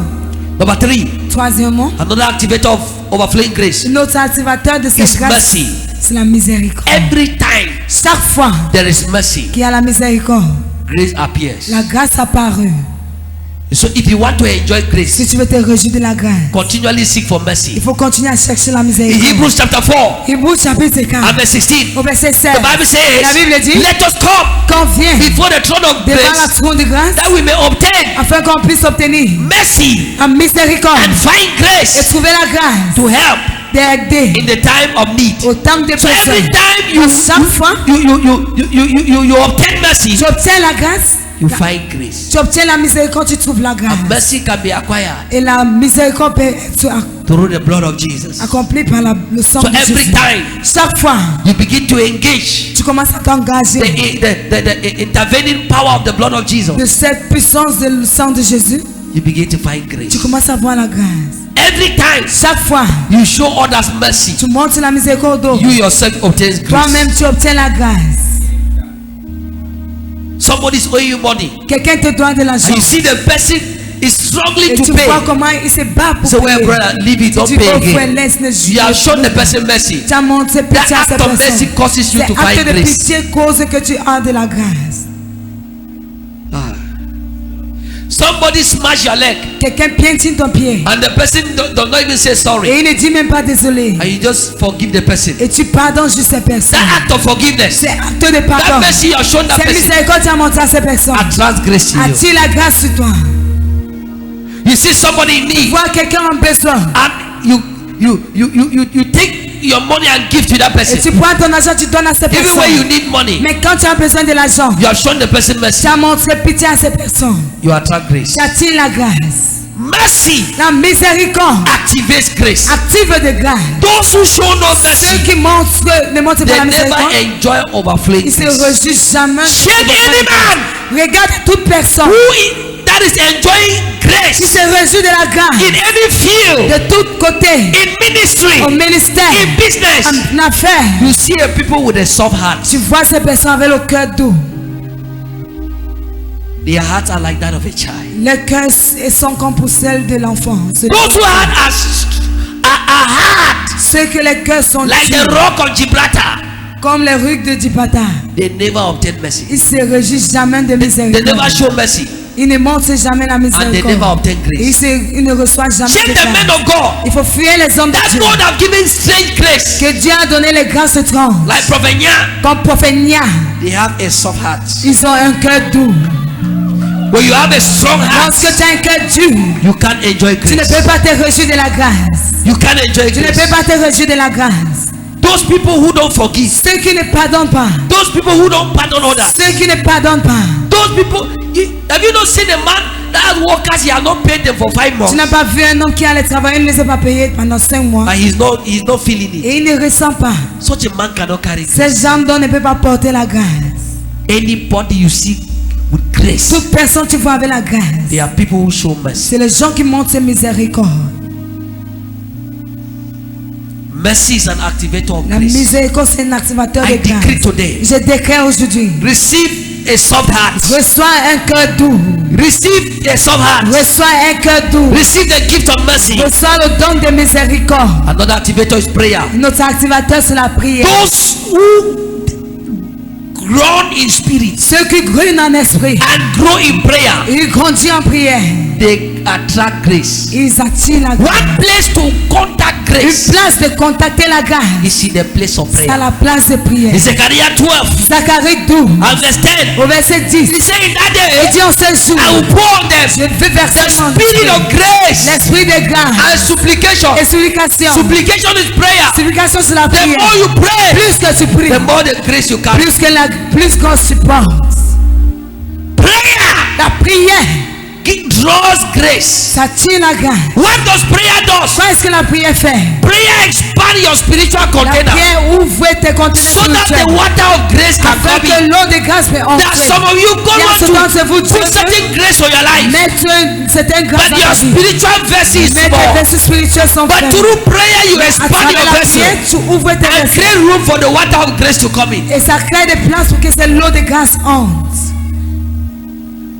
Number 3, Troisièmement, another activator of overflowing grace notre activateur de cette is grâce, mercy. c'est la miséricorde. Every time Chaque fois there is mercy, qu'il y a la miséricorde, grace appears. la grâce apparue. So if you want to enjoy Si grace, tu veux te réjouir de la grâce, continually seek for il mercy. faut continuer à chercher la In miséricorde. Hebrews chapter 4 Hébreux chapitre and 4, verse 16, au verset 16, the Bible says, la Bible dit, let us come qu'on vient before the throne of devant la grace trône de grâce that we may obtain afin qu'on puisse obtenir mercy la miséricorde and find et grace trouver la grâce to help d'aider in the time of need. au temps de So every besoin. time you À chaque fois, you obtain mercy, tu obtiens la grâce, you find grace. tu obtiens la miséricorde, tu trouves la grâce. And mercy can be acquired Et la miséricorde peut être through the blood of Jesus. accomplie par le sang So de every Jésus. time Chaque fois, you begin to engage tu commences à t'engager the intervening power of the blood of Jesus, de cette puissance du sang de Jésus, you begin to find tu grace. commences à voir la grâce. Every time Chaque fois, you show others mercy, tu montres la miséricorde d'autres. you yourself obtain Toi-même, grace. tu obtiens la grâce. Somebody's owing you money, Quelqu'un te doit de l'argent. and you see the person is struggling Et to tu vois pay. comment il se bat pour So, well, payer. brother, leave it, don't Tu dis, pay oh frère, again. laisse You have shown the person mercy. Tu as montré pitié That à act cette of mercy personne. causes you C'est to find acte de grace. pitié cause que tu as de la grâce. Somebody smash your leg, Quelqu'un piétine ton pied. and the person does not even say sorry, Et il ne dit même pas désolé. and you just forgive the person. Et tu pardonnes juste cette personne. That act of forgiveness, C'est acte de that pardon. mercy you have shown that C'est person, miséricorde que tu as montré à cette personne. attracts grace to you. Attire la grâce sur toi. You see somebody in need, Vois quelqu'un en besoin. and you take your money and give to that Et person. tu prends ton argent, tu donnes à cette Even when you personne. need money, Mais quand tu as besoin de l'argent, you have shown the person mercy. tu as montré pitié à cette personne. You attract grace. Tu attires la grâce. Mercy La miséricorde activates grace. active de grâce. Those who show no Ceux mercy, qui ne montrent pas they la never miséricorde, enjoy overflowing ils se grace. réjouissent jamais. Check any man Regarde toute personne that is enjoying qui grace se réjouit de la grâce in any field, de tous côtés, in ministry, au ministère, in business. en affaires. You see a people with a soft heart. Tu vois ces personnes avec le cœur doux. Their hearts are like that of a child. Les cœurs sont comme pour celles de l'enfant. Those who are hard, Ceux que les cœurs sont like the durs, rock of Gibraltar, comme les rues de Dipata. they never obtain mercy. Ils se réjouissent jamais de They miséricorde. never show mercy, Ils ne montrent jamais la and they never miséricorde. obtain Et grace. ils ne reçoivent jamais Check de the men grâce. of God Il faut fuir les hommes de that Dieu. God have given strange grace, Que Dieu a donné les grâces étranges. like Prophet Nya. Comme prophète Nya, They have a soft heart. ils ont un cœur doux. When you have a strong heart, Lorsque tu as un cœur dur, you can't enjoy tu ne grace. peux pas te réjouir de la grâce. You can't enjoy Tu ne peux grace. pas te réjouir de la grâce. Those people who don't forgive, Ceux qui ne pardonnent pas. those people who don't pardon others, Ceux qui ne pardonnent pas. those people. Have you not seen a man that has workers? He has not paid them for 5 Tu months, n'as pas vu un homme qui allait travailler, il ne les a pas payés pendant 5 mois. and he's not feeling it. Et il ne ressent pas. Such a man cannot carry Ces grace. gens ne peuvent pas porter la grâce. Anybody you see with grace, Toute personne tu vois avec la grâce, they are people who show mercy. c'est les gens qui montrent miséricorde. Mercy is an activator of La grace. miséricorde, c'est un activateur I de decree grâce. today, Je déclare aujourd'hui. receive a soft heart. Reçois un cœur doux. Receive a soft heart. Reçois un cœur doux. Receive the gift of mercy. Reçois le don de miséricorde. Another activator is prayer. Notre activateur, c'est la prière. Those who grow in spirit Ceux qui grunent en esprit, and grow in prayer, ils grandissent en prière. they attract grace. Ils attirent la grâce. One place to contact Une grace place de contacter la grâce, is in the place of c'est à prayer. la place de prière. In Zechariah 12 Zacharie 12, and verse 10, au verset 10. he said, in that Il day, dit en ce jour, I will pour on je them vais verser the mon spirit of esprit. grace L'esprit de grâce and supplication. et supplication. Supplication is prayer. Supplication, c'est la The prière. more you pray, Plus que tu pries, the more the grace you carry. plus qu'on supporte. Prayer La prière, draws grace. ça tire la grâce. What does prayer do? Quoi est-ce que la prière fait? Prayer expand your spiritual La container prière ouvre tes conteneurs so that the spirituels. water of grace can Afin come que in. l'eau de grâce peut There are entrer. some of you Il y a God certains want d'entre vous, to Dieu put certain grace on your life, mettre certaines grâces but dans your ta vie. spiritual vessel is Mais tes small. vessels spirituels sont But faibles. through prayer, you À expand travers your la prière, vessel tu ouvres tes and vessels. create room for the water of grace to come in. Et ça crée des places pour que cette eau de grâce entre.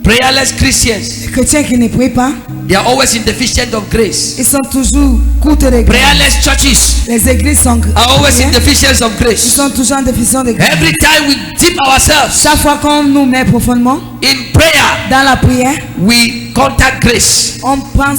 Prayerless Christians, Les chrétiens qui ne prient pas, they are always in deficient of grace. ils sont toujours courts de grâce. Prayerless churches Les églises sont are always in prières. deficient of Ils grace. sont toujours en déficience de grâce. Every time we dip ourselves Chaque fois qu'on nous met profondément in prayer, dans la prière, we contact grace. on prend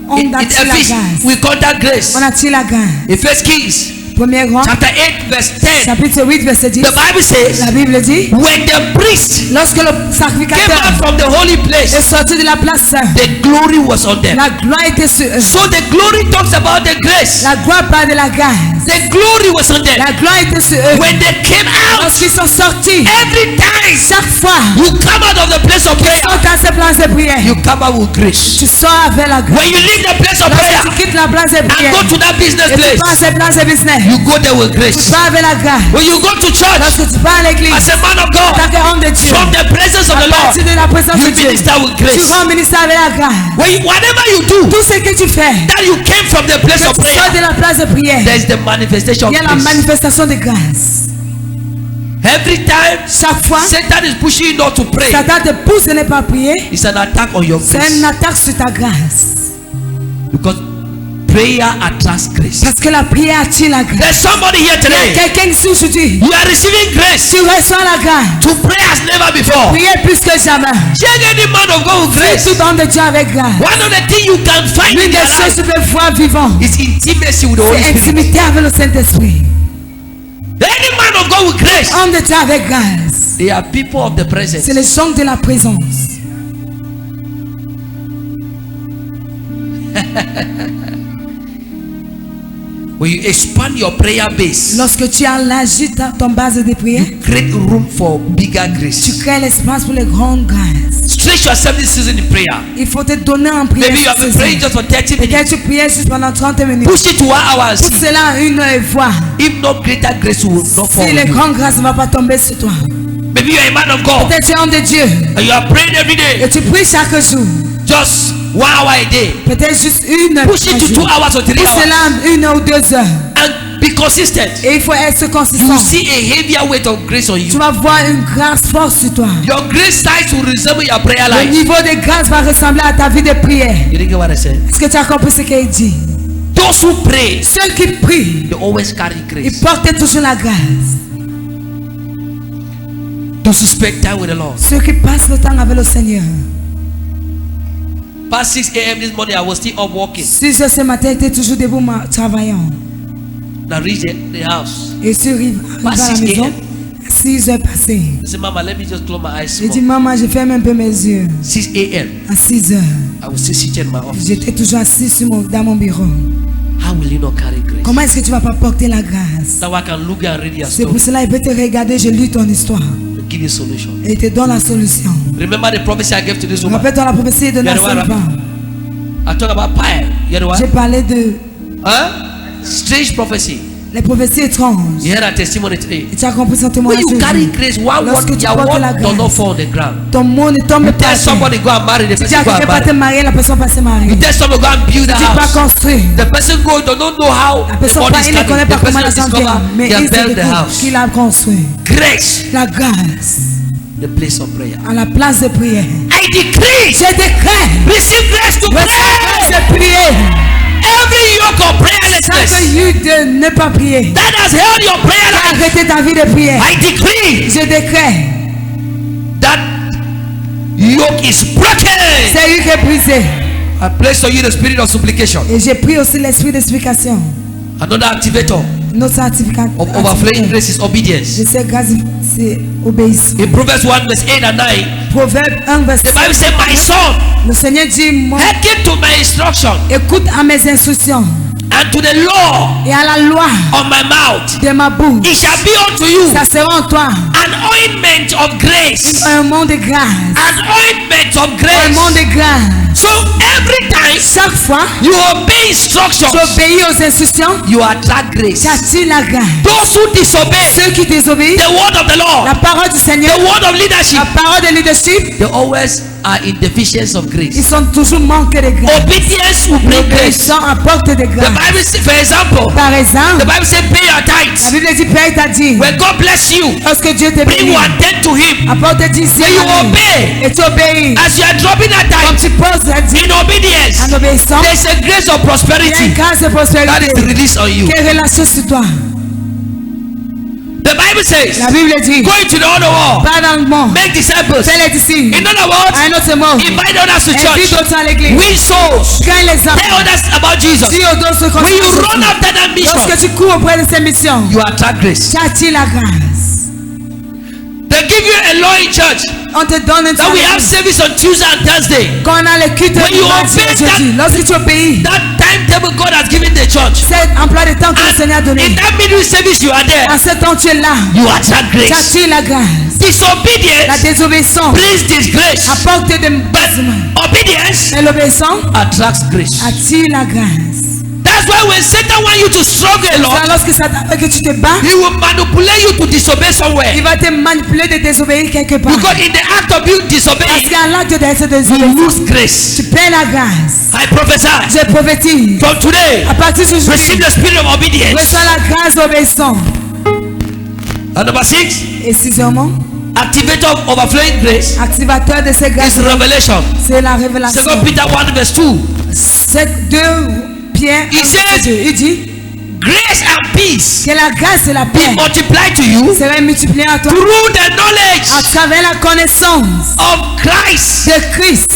on In attire la Ephesus, grâce. we contact grace. On attire la grâce. In First Kings Premier roi, chapter 8 verse 10, chapitre 8, verset 10. the Bible says, La Bible dit, when the priest lorsque le came sacrificateur out from the holy est place, sorti de la place sainte, the glory was on them. la gloire était sur eux. So the glory talks about the grace. La gloire parle de la grâce. The glory was on them. La gloire était sur eux. When they came out, Lorsqu'ils sont sortis, every time chaque fois, you come out of the place of ils prayer, sont dans ces places de prière. you come out with grace. Tu sors avec la grâce. When you leave the place of prayer Lorsque tu quittes la place de and prière, go to that business et tu pars à place, ces places de business, you go there with tu grace. pars avec la grâce. When you go to church Lorsque tu pars à l'église, as a man of en tant God, qu'homme de Dieu, from the presence of à the Lord, partir de la présence de you Dieu, minister with tu grace. rends ministère avec la grâce. Whatever you do, Tout ce que tu fais, that you came from the place que of tu sors de prayer, la place de prière, there's the manifestation of il y a la grace. manifestation de grâce. Every time Chaque fois, Satan is pushing you not to pray, Satan te pousse de ne pas prier, it's an attack on your c'est grace. une attaque sur ta grâce. Because prayer attracts grace. Parce que la prière attire la grâce. There's somebody here Il y a today. quelqu'un ici aujourd'hui, You are receiving grace tu reçois la grâce. to pray as never before. Prier plus que jamais. Check any man of God with grace. Tout don de Dieu avec grâce. One of the things you can find L'une in des your choses life que tu peux voir vivant, is intimacy with the Holy c'est Spirit. intimité avec le Saint-Esprit. Any man of God with grace, Homme de Dieu avec grâce, they are people of the presence. c'est les gens de la présence. when you expand your prayer base, Lorsque tu élargis ton base de prière, you create room for bigger tu grace. crées l'espace pour les grandes grâces. Stretch yourself this season in prayer. Il faut te donner en prière. Maybe you have been praying just for 30 minutes. Peut-être tu prières juste pendant 30 minutes. Push it to 1 hour. Pour cela, une heure et voir. If not, greater grace will not fall Si on les you. grandes grâces ne vont pas tomber sur toi. Maybe you are a man of God Peut-être tu es homme de Dieu and you are praying every et day, tu pries chaque jour. just 1 hour a day. Peut-être juste une heure. Push it to 2 hours or 3 Pour hours cela, une heure ou 2 heures. and be consistent. Et il faut être You consistant. see a heavier weight of grace on Tu you. vas voir une grâce forte sur toi. Your grace size will resemble your prayer Le life. niveau de grâce va ressembler à ta vie de prière. You didn't get what I said? Est-ce que tu as compris ce qu'il dit? Those who pray, Ceux qui prient, they always carry ils grace. portent toujours la grâce. Those who spend time with the Lord. Ceux qui passent le temps avec le Seigneur. Past 6 a.m. this morning, I was still up walking. 6 heures ce matin, j'étais toujours debout travaillant. I reached the house. Et je suis arrivé à la 6 maison. a.m. 6 heures passées. I said, Mama, let me just close my eyes J'ai dit, small. maman, je ferme un peu mes yeux. 6 a.m. À 6 heures. I was still sitting in my office. J'étais toujours assis dans mon bureau. How will you not carry grace? Comment est-ce que tu vas pas porter la grâce? Now I can look and read your C'est pour story cela qu'il peut te regarder, je lis ton histoire. and give you a solution. Et il te donne la solution. Remember the prophecy I gave to this woman? Rappelle-toi la prophétie de Yeah, the one, Nathan. I talk about fire. You know J'ai what? parlé de Huh? Strange prophecy. les prophéties étranges. You heard her testimony today. Et tu as compris son When témoignage. you carry aujourd'hui. grace, one Lorsque word, tu your portes la word does not grâce, fall on the ground. ton mot ne tombe You pas. tell somebody go and marry, the Tu dis person à go and quelqu'un pas te marry. marier, la personne va se marier. You tell somebody go and build a Tu dis pas house. construire. The person go don't know how La the personne money pas, is il ne coming. connaît pas The comment person l'argent discover vient. Mais they il have built se the découvre house. qu'il a construit. Grace, La grâce the place of prayer. à la place de prière. I decree, Je décrète. receive grace to pray. Je prier. Every yoke of Chaque prayerlessness yoke de ne pas prier. that has held your prayer life, Arrêtez ta vie de prière. I decree Je décrète. that yoke is broken. C'est lui qui est brisé. I place on you the spirit of supplication. Et j'ai pris aussi l'esprit d'explication. Another activator Notre certificat. of overflowing grace is obedience. Je sais grâce, c'est obéissance. In Proverbs 1 verse 8 and 9, Proverbe 1 verset the Bible says, my son, Le Seigneur dit, moi, hearken to my instruction écoute à mes instructions and to the law et à la loi of my mouth. de ma bouche. It shall be unto you Ça sera en toi an ointment of grace. un monde de grâce. An ointment of Un monde grace. de grâce. So every time Chaque fois, you obey instructions, tu obéis aux instructions, you attract grace. tu attires la grâce. Those who disobey Ceux qui désobéissent, the word of the Lord, la parole du Seigneur, the word of leadership, la parole de leadership, they always are in deficiency of ils grace. sont toujours manqués de grâce. Obedience will bring grace. L'obéissance apporte de The grâce. Bible says, for example, Par the exemple, Bible says, pay your la tithes. Bible dit, Père t'a dit, When God bless you, lorsque Dieu te bring bénit, one tenth to Him. apporte 10 When you obey, et tu obéis. as you are dropping that Comme tithe tu poses la dîme in obedience, en obéissant, there's a grace of il y a prosperity une grâce de that prospérité is released on you. qui est relâchée sur toi. The Bible says, La Bible dit, go into the other world, pas dans le monde, make disciples. fais les disciples. In other words, À un autre mot, invite others to invite church, d'autres à l'église. win souls, Gagne les âmes. tell others about Jesus. Dis aux autres qu'on When you te run suit. after that mission, Lorsque tu cours auprès de ces missions, you attract grace. tu attires la grâce. They give you a law in church On te donne un that we temps have service on Tuesday and Thursday. quand on a le culte When you dimanche et obey jeudi. Lorsque tu obéis, That timetable God has given the church. cet emploi de temps que le Seigneur a In donné, that middle service you are there, en ce temps tu es là, you attract tu grace. attires la grâce. La Disobedience désobéissance brings disgrace, apporte des but obedience Et l'obéissance attracts grace. attire la grâce. That's why when Satan wants you to struggle a lot, Alors, lorsque Satan veut que tu te bats, he will manipulate you to disobey il somewhere. va te manipuler de désobéir quelque part. Because in the act of you Parce disobeying, qu'à l'acte de you désobéir, lose grace. tu perds la grâce. I prophesy Je prophétise. from today, À partir de receive aujourd'hui, the spirit of obedience. reçois la grâce d'obéissance. And number 6, Et sixièmement, activator of overflowing grace activateur de ces is grâces, revelation. c'est la révélation. 2 Peter 1 verse 2. C'est 2 Pierre, Il says, il dit grace and peace que la grâce et la be paix multiplied to you seraient multipliées à toi through the à knowledge travers la connaissance of Christ. de Christ.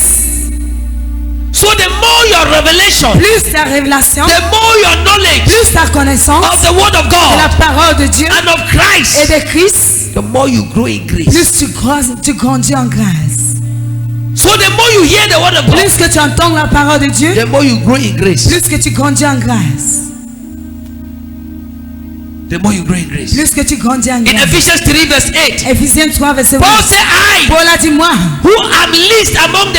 So the more your revelation, Plus ta révélation, the more your knowledge plus ta connaissance of the word of de la God parole de Dieu and of et Christ, de Christ, the more you grow in grace. plus tu grandis en grâce. So the more you hear the word of God, Plus que tu entends la parole de Dieu, the more you grow in grace. plus que tu grandis en grâce. the more you grow in grace. plus que tu grandis en In grâce. Ephesians 3 verse 8, Éphésiens 3 verset 8. Paul said, I, Paul a dit moi, who am least among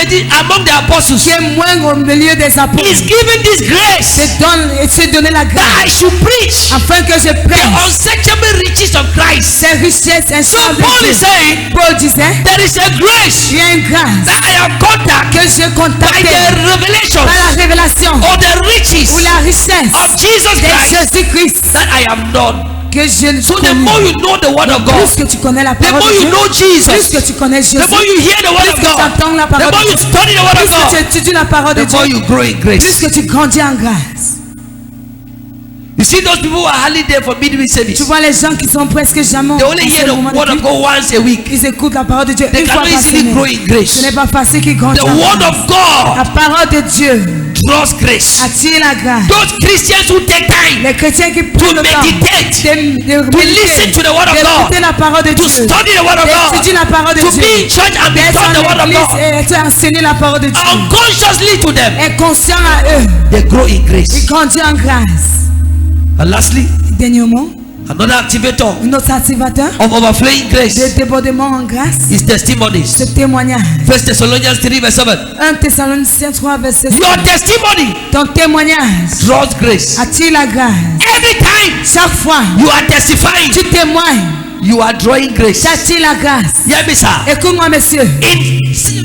the apostles, qui est moins au milieu des is apôtres, given this grace et te donner la that I grâce should preach afin que je the prêche unsearchable riches of Christ. ces richesses So insondables. Paul is saying Paul disait, there is a grace il y a une grâce that I am contacted que j'ai by contactée the revelation par la révélation or the riches ou la richesse of Jesus de Christ Jésus-Christ that I am known. que je So the connais. more you know the word of God, Plus que tu connais la the parole more de you Dieu, know plus que Jesus, tu connais Jésus, the more you hear the word plus of que tu God, entends la the parole more de you Dieu, study the word plus of que tu God, étudies la parole de the more Dieu, you grow in plus grace. que tu grandis en grâce. You see those people who are hardly there for midweek service. Tu vois les gens qui sont presque jamais They only hear au the moment de word of culte, God once a week. ils écoutent la parole de Dieu They une fois cannot par easily grow semaine. in grace. Ce n'est pas facile qu'ils grandissent The en word grâce. of God La parole de Dieu draws grace. attire la grâce. Those Christians who take time Les chrétiens qui prennent le temps meditate, de listen to the word of d'écouter God, la parole de to Dieu, study the word of d'étudier God, la parole de to Dieu, be in church and be d'être taught the word en of église God, et être enseigné la parole de Dieu, unconsciously to them, est conscient à eux, they grow in ils grace. grandissent en grâce. And lastly, Dernièrement, another activator un autre activateur of overflowing de grace débordement en grâce, is testimonies. ce témoignage. 1 Thessalonians 3 verse 7. 1 Thessaloniciens 3 verset 7. Your testimony Ton témoignage draws grace. attire la grâce. Every time Chaque fois you are testifying, tu témoignes, you are drawing grace. tu attires la grâce. Hear me, sir. Écoute-moi, monsieur. In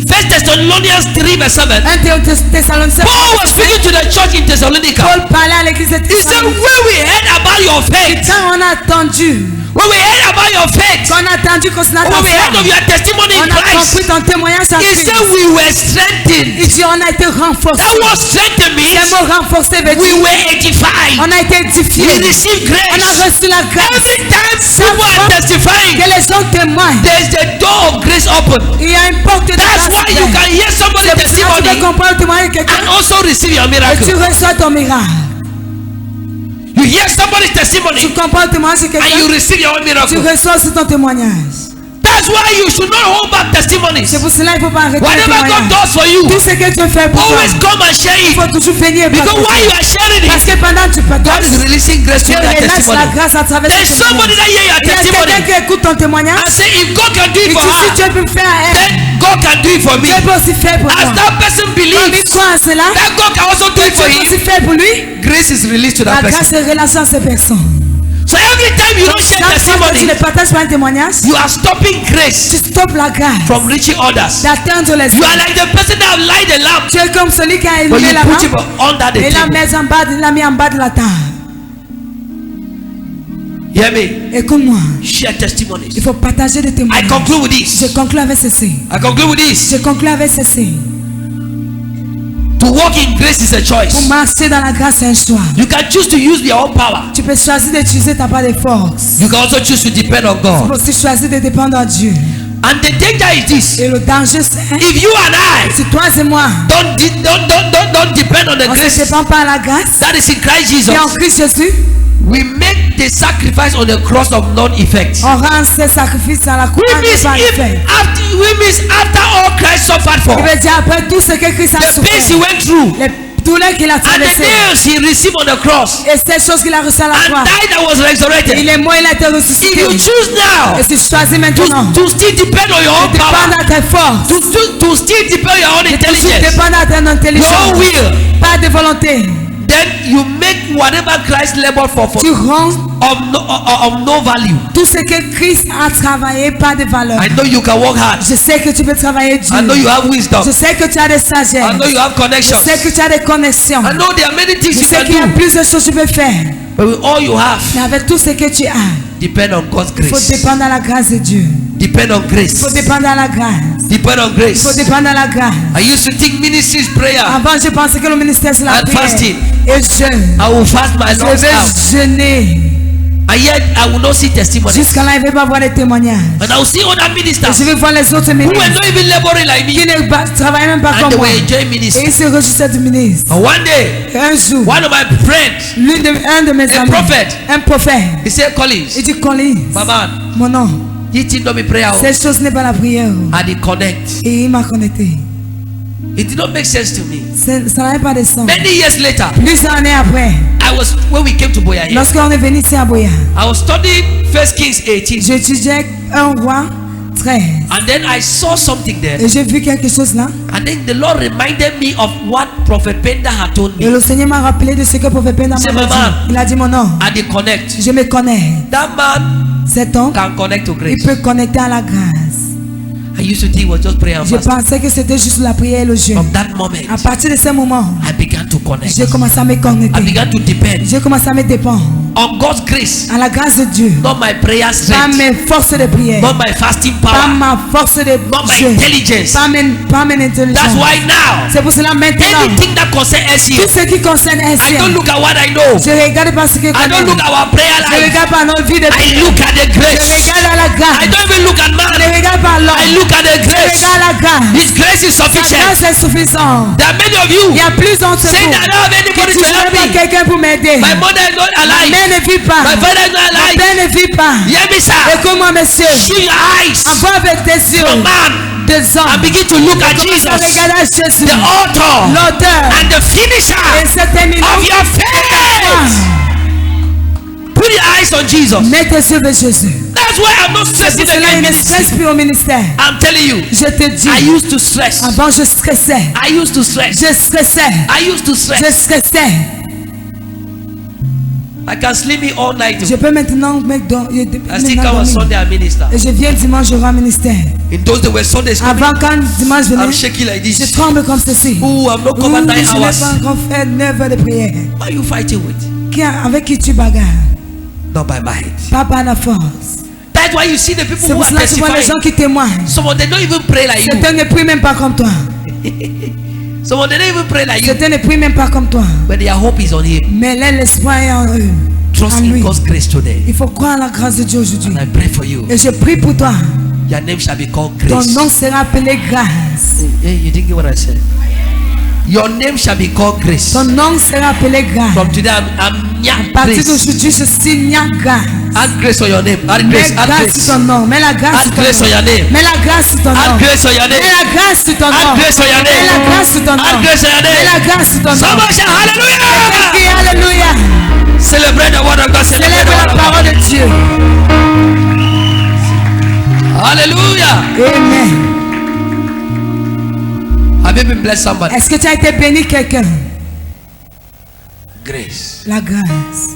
1 Thessalonians 3 verse 7, 1 Thessaloniciens. Paul was speaking to the church in Thessalonica. Paul parlait à l'église de He said, Thessalonique. when we heard about your faith, Quand on a attendu, when we heard about your faith, quand on a attendu concernant ta when we heard foi, of your testimony in on a Christ, compris ton témoignage en he Christ. said we were strengthened. Il dit on a été renforcés. That was strengthened Le means mot renforcé veut we dire were edified. on a été We édifiés. received On a grace. reçu la grâce. Every time Chaque people are fois testifying, que les gens témoignent, there's the door of grace open. il y a une porte de That's grâce. why you can hear somebody's C'est pour ça que tu peux testimony comprendre le témoignage de quelqu'un and also receive your et tu miracle. reçois ton miracle. You hear somebody's Tu testimony comprends le témoignage de and you quelqu'un, receive your own tu miracle. reçois aussi ton témoignage. That's why you should not hold back testimonies. C'est pour cela qu'il ne faut pas arrêter le Whatever God témoignage. does for you, Tout ce que tu fais pour toi, always come and share il it. faut toujours venir Because partager. while you are sharing Parce it, que pendant que tu God is partages, releasing grace to Dieu that relâche la testimony. grâce à travers There's ce somebody témoignage. that hear your Il y a quelqu'un testimony qui écoute ton témoignage and say, if God can do et it for tu si her, Dieu peut faire à elle, then God can do it for me. Dieu peut aussi faire pour As moi. that person Quand il believes croit en cela, that God can also do que it Dieu for peut aussi him, faire pour lui, grace is released to la that grâce person. est relâchée à ces personnes. So every time you don't share Chaque fois que tu testimony, ne partages pas un témoignage, you are stopping tu grace stoppes la grâce from reaching others. d'atteindre les You autres. are like the person that light the lamp, Tu es comme celui qui a but allumé you la put lampe it under the et l'a table. mis en bas de la table. Hear me? Écoute-moi, Share testimonies. il faut partager des I témoignages. conclude with Je this. conclue avec ceci. I conclude with this. Je conclue avec ceci. To walk in grace is a Pour choice. marcher dans la grâce, c'est un choix. You can choose to use your own power. Tu peux choisir d'utiliser ta part de force. You can also choose to depend on Tu peux God. aussi choisir de dépendre de Dieu. And the danger is this: Et le danger, c'est if you and I si toi et moi, don't depend on the on ne se grace dépend pas à la grâce, that is in Christ qui est en Jesus, Christ Jésus, we make the sacrifice on the cross of non-effect. on rend ces sacrifices à la croix. We means par if effet. after all Christ suffered for, Il veut dire après tout ce que Christ a the pains he souffert, went through, les douleurs qu'il a and the traversées, nails he received on the cross, et ces choses qu'il a reçues à la and croix, died and was il resurrected. est mort, il a été If ressuscité. you choose now Et si tu choisis maintenant to still depend on your own de dépendre power, à tes forces, to still depend on your own de intelligence, dépendre à ton your intelligence, own will, pas de volonté, then you make whatever Christ labored for tu rends of no value. tout ce que Christ a travaillé pas de valeur. I know you can work hard. Je sais que tu peux travailler dur. I know you have wisdom. Je sais que tu as des sagesses. I know you have Je connections. sais que tu as des connexions. I know there are many things Je you sais can qu'il y a do. plusieurs choses que tu peux faire. But with all you have, Mais avec tout ce que tu as, depend on God's il faut grace. dépendre à la grâce de Dieu. Depend on Il faut grace. dépendre à la grâce. Depend on Il faut grace. dépendre à la grâce. I used to think ministry is prayer. Avant, je pensais que le ministère c'est la And prière. fasting. Et jeûne. I will fast my Je lungs vais out. jeûner. And yet I will not see testimonies. Jusqu'à là, il ne va pas voir les témoignages. And I will see other Et ministers je vais voir les autres who were ministres not even laboring like qui me. ne travaillent même pas And comme they moi. were enjoying Et ministry. ils se réjouissaient du ministre. And one day, Et un jour, one of my friends, un de mes a amis, prophet, un prophète, he said, Collins, il dit Collins, my man, mon nom, you think not be prayer. cette chose n'est pas la prière. And he connect. Et il m'a connecté. It did not make sense to me. Ça n'avait pas de sens. Many years later, Plusieurs années après, when we came to Boya here, lorsqu'on est venu ici à Boya, I was studying 1 Kings 18. j'étudiais 1 roi 13. And then I saw something there. Et j'ai vu quelque chose là. And then the Lord reminded me of what Prophet Penda had told Et me le Seigneur m'a rappelé de ce que prophète Penda C'est m'a dit. maman. Il a dit mon nom. at the connect. Je me connais. That man Cet homme, can connect to il grace. peut connecter à la grâce. I used to think it was just prayer and Je fasting. pensais que c'était juste la prière et le jeûne. From that moment, À partir de ce moment, I began to connect. j'ai commencé à me I connecter. began to depend J'ai commencé à me dépendre on God's grace, à la grâce de Dieu. not my prayer Pas strength, mes forces de prière. not my fasting Pas power, ma force de not my jeûne. intelligence. Pas mes That's intelligences. why now, C'est pour cela maintenant, anything that concerns us tout here, ce qui concerne I SCA, don't look at what I know. je regarde pas ce que I don't look at our prayer je life. regarde pas notre vie de I prière. look at the Je grace. regarde à la I grâce. don't even look at Je man. regarde pas l'homme. I look at the Je grace. regarde la grâce. His grace is La sufficient. grâce est suffisante. There are many of Il you y a plus d'entre saying vous that I don't have qui anybody disent to je n'ai help pas me. quelqu'un pour m'aider. My mother is not Ma alive. mère ne vit pas. My father is not Ma alive. père ne vit pas. Hear me, sir. Écoute-moi, monsieur. Shoot your eyes Envoie avec tes yeux from man des hommes. and begin to look at Commence à Jesus, regarder à Jésus, the author l'auteur and the finisher et ce terminant. of your faith. Put your eyes on Jesus. Mets tes yeux vers Jésus. That's why I'm not C'est stressing pour cela again il ne ministry. stresse plus au ministère. I'm telling you, Je te dis, I used to stress. avant je stressais. I used to stress. Je stressais. I used to Je stress. stressais. I can sleep me all night. Je peux maintenant me I still come on Sunday and minister. Et je viens dimanche, je rends ministère. In those days when Sundays coming, Avant quand dimanche I'm venait, shaking like je this. tremble comme ceci. Ooh, I'm not covered 9 Je n'ai hours. pas encore fait 9 heures de prière. Who are you fighting with? Avec qui tu bagarres? Not by might. Pas par la force. That's why you see the people C'est who pour are cela que tu vois les testifying. gens qui témoignent. Some of them don't even pray like you. Certains ne prient même pas comme toi. Some of them don't even pray like you. Certains ne prient même pas comme toi. But their hope is on Him. Mais l'espoir est en eux. Trust En in lui. God's grace today. Il faut croire à la grâce de Dieu aujourd'hui. And I pray for you. Et je prie pour toi. Your name shall be called Ton grace. nom sera appelé grâce. Hey, you didn't get what I said. Your name shall be called grace. Ton nom sera appelé grâce. From today, I'm À Nya partir grace. d'aujourd'hui, je signe grâce. Add grace on your name. Add Mets grace. Add grâce sur ton grace. nom. Mets la grâce Add sur ton grace on nom. your name. Mets la grâce sur ton nom. Add grace on your Mets name. la grâce sur ton nom. Add grace on your Mets la name. grâce sur ton nom. Add grace on your Mets la name. grâce sur ton nom. Somebody shout hallelujah. Crie Alléluia. Celebrate the word of God. Celebrate Célèbre the word la of parole God. de Dieu. Hallelujah. Amen. Have you been blessed somebody? Est-ce que tu as été béni quelqu'un? Grace. La grâce.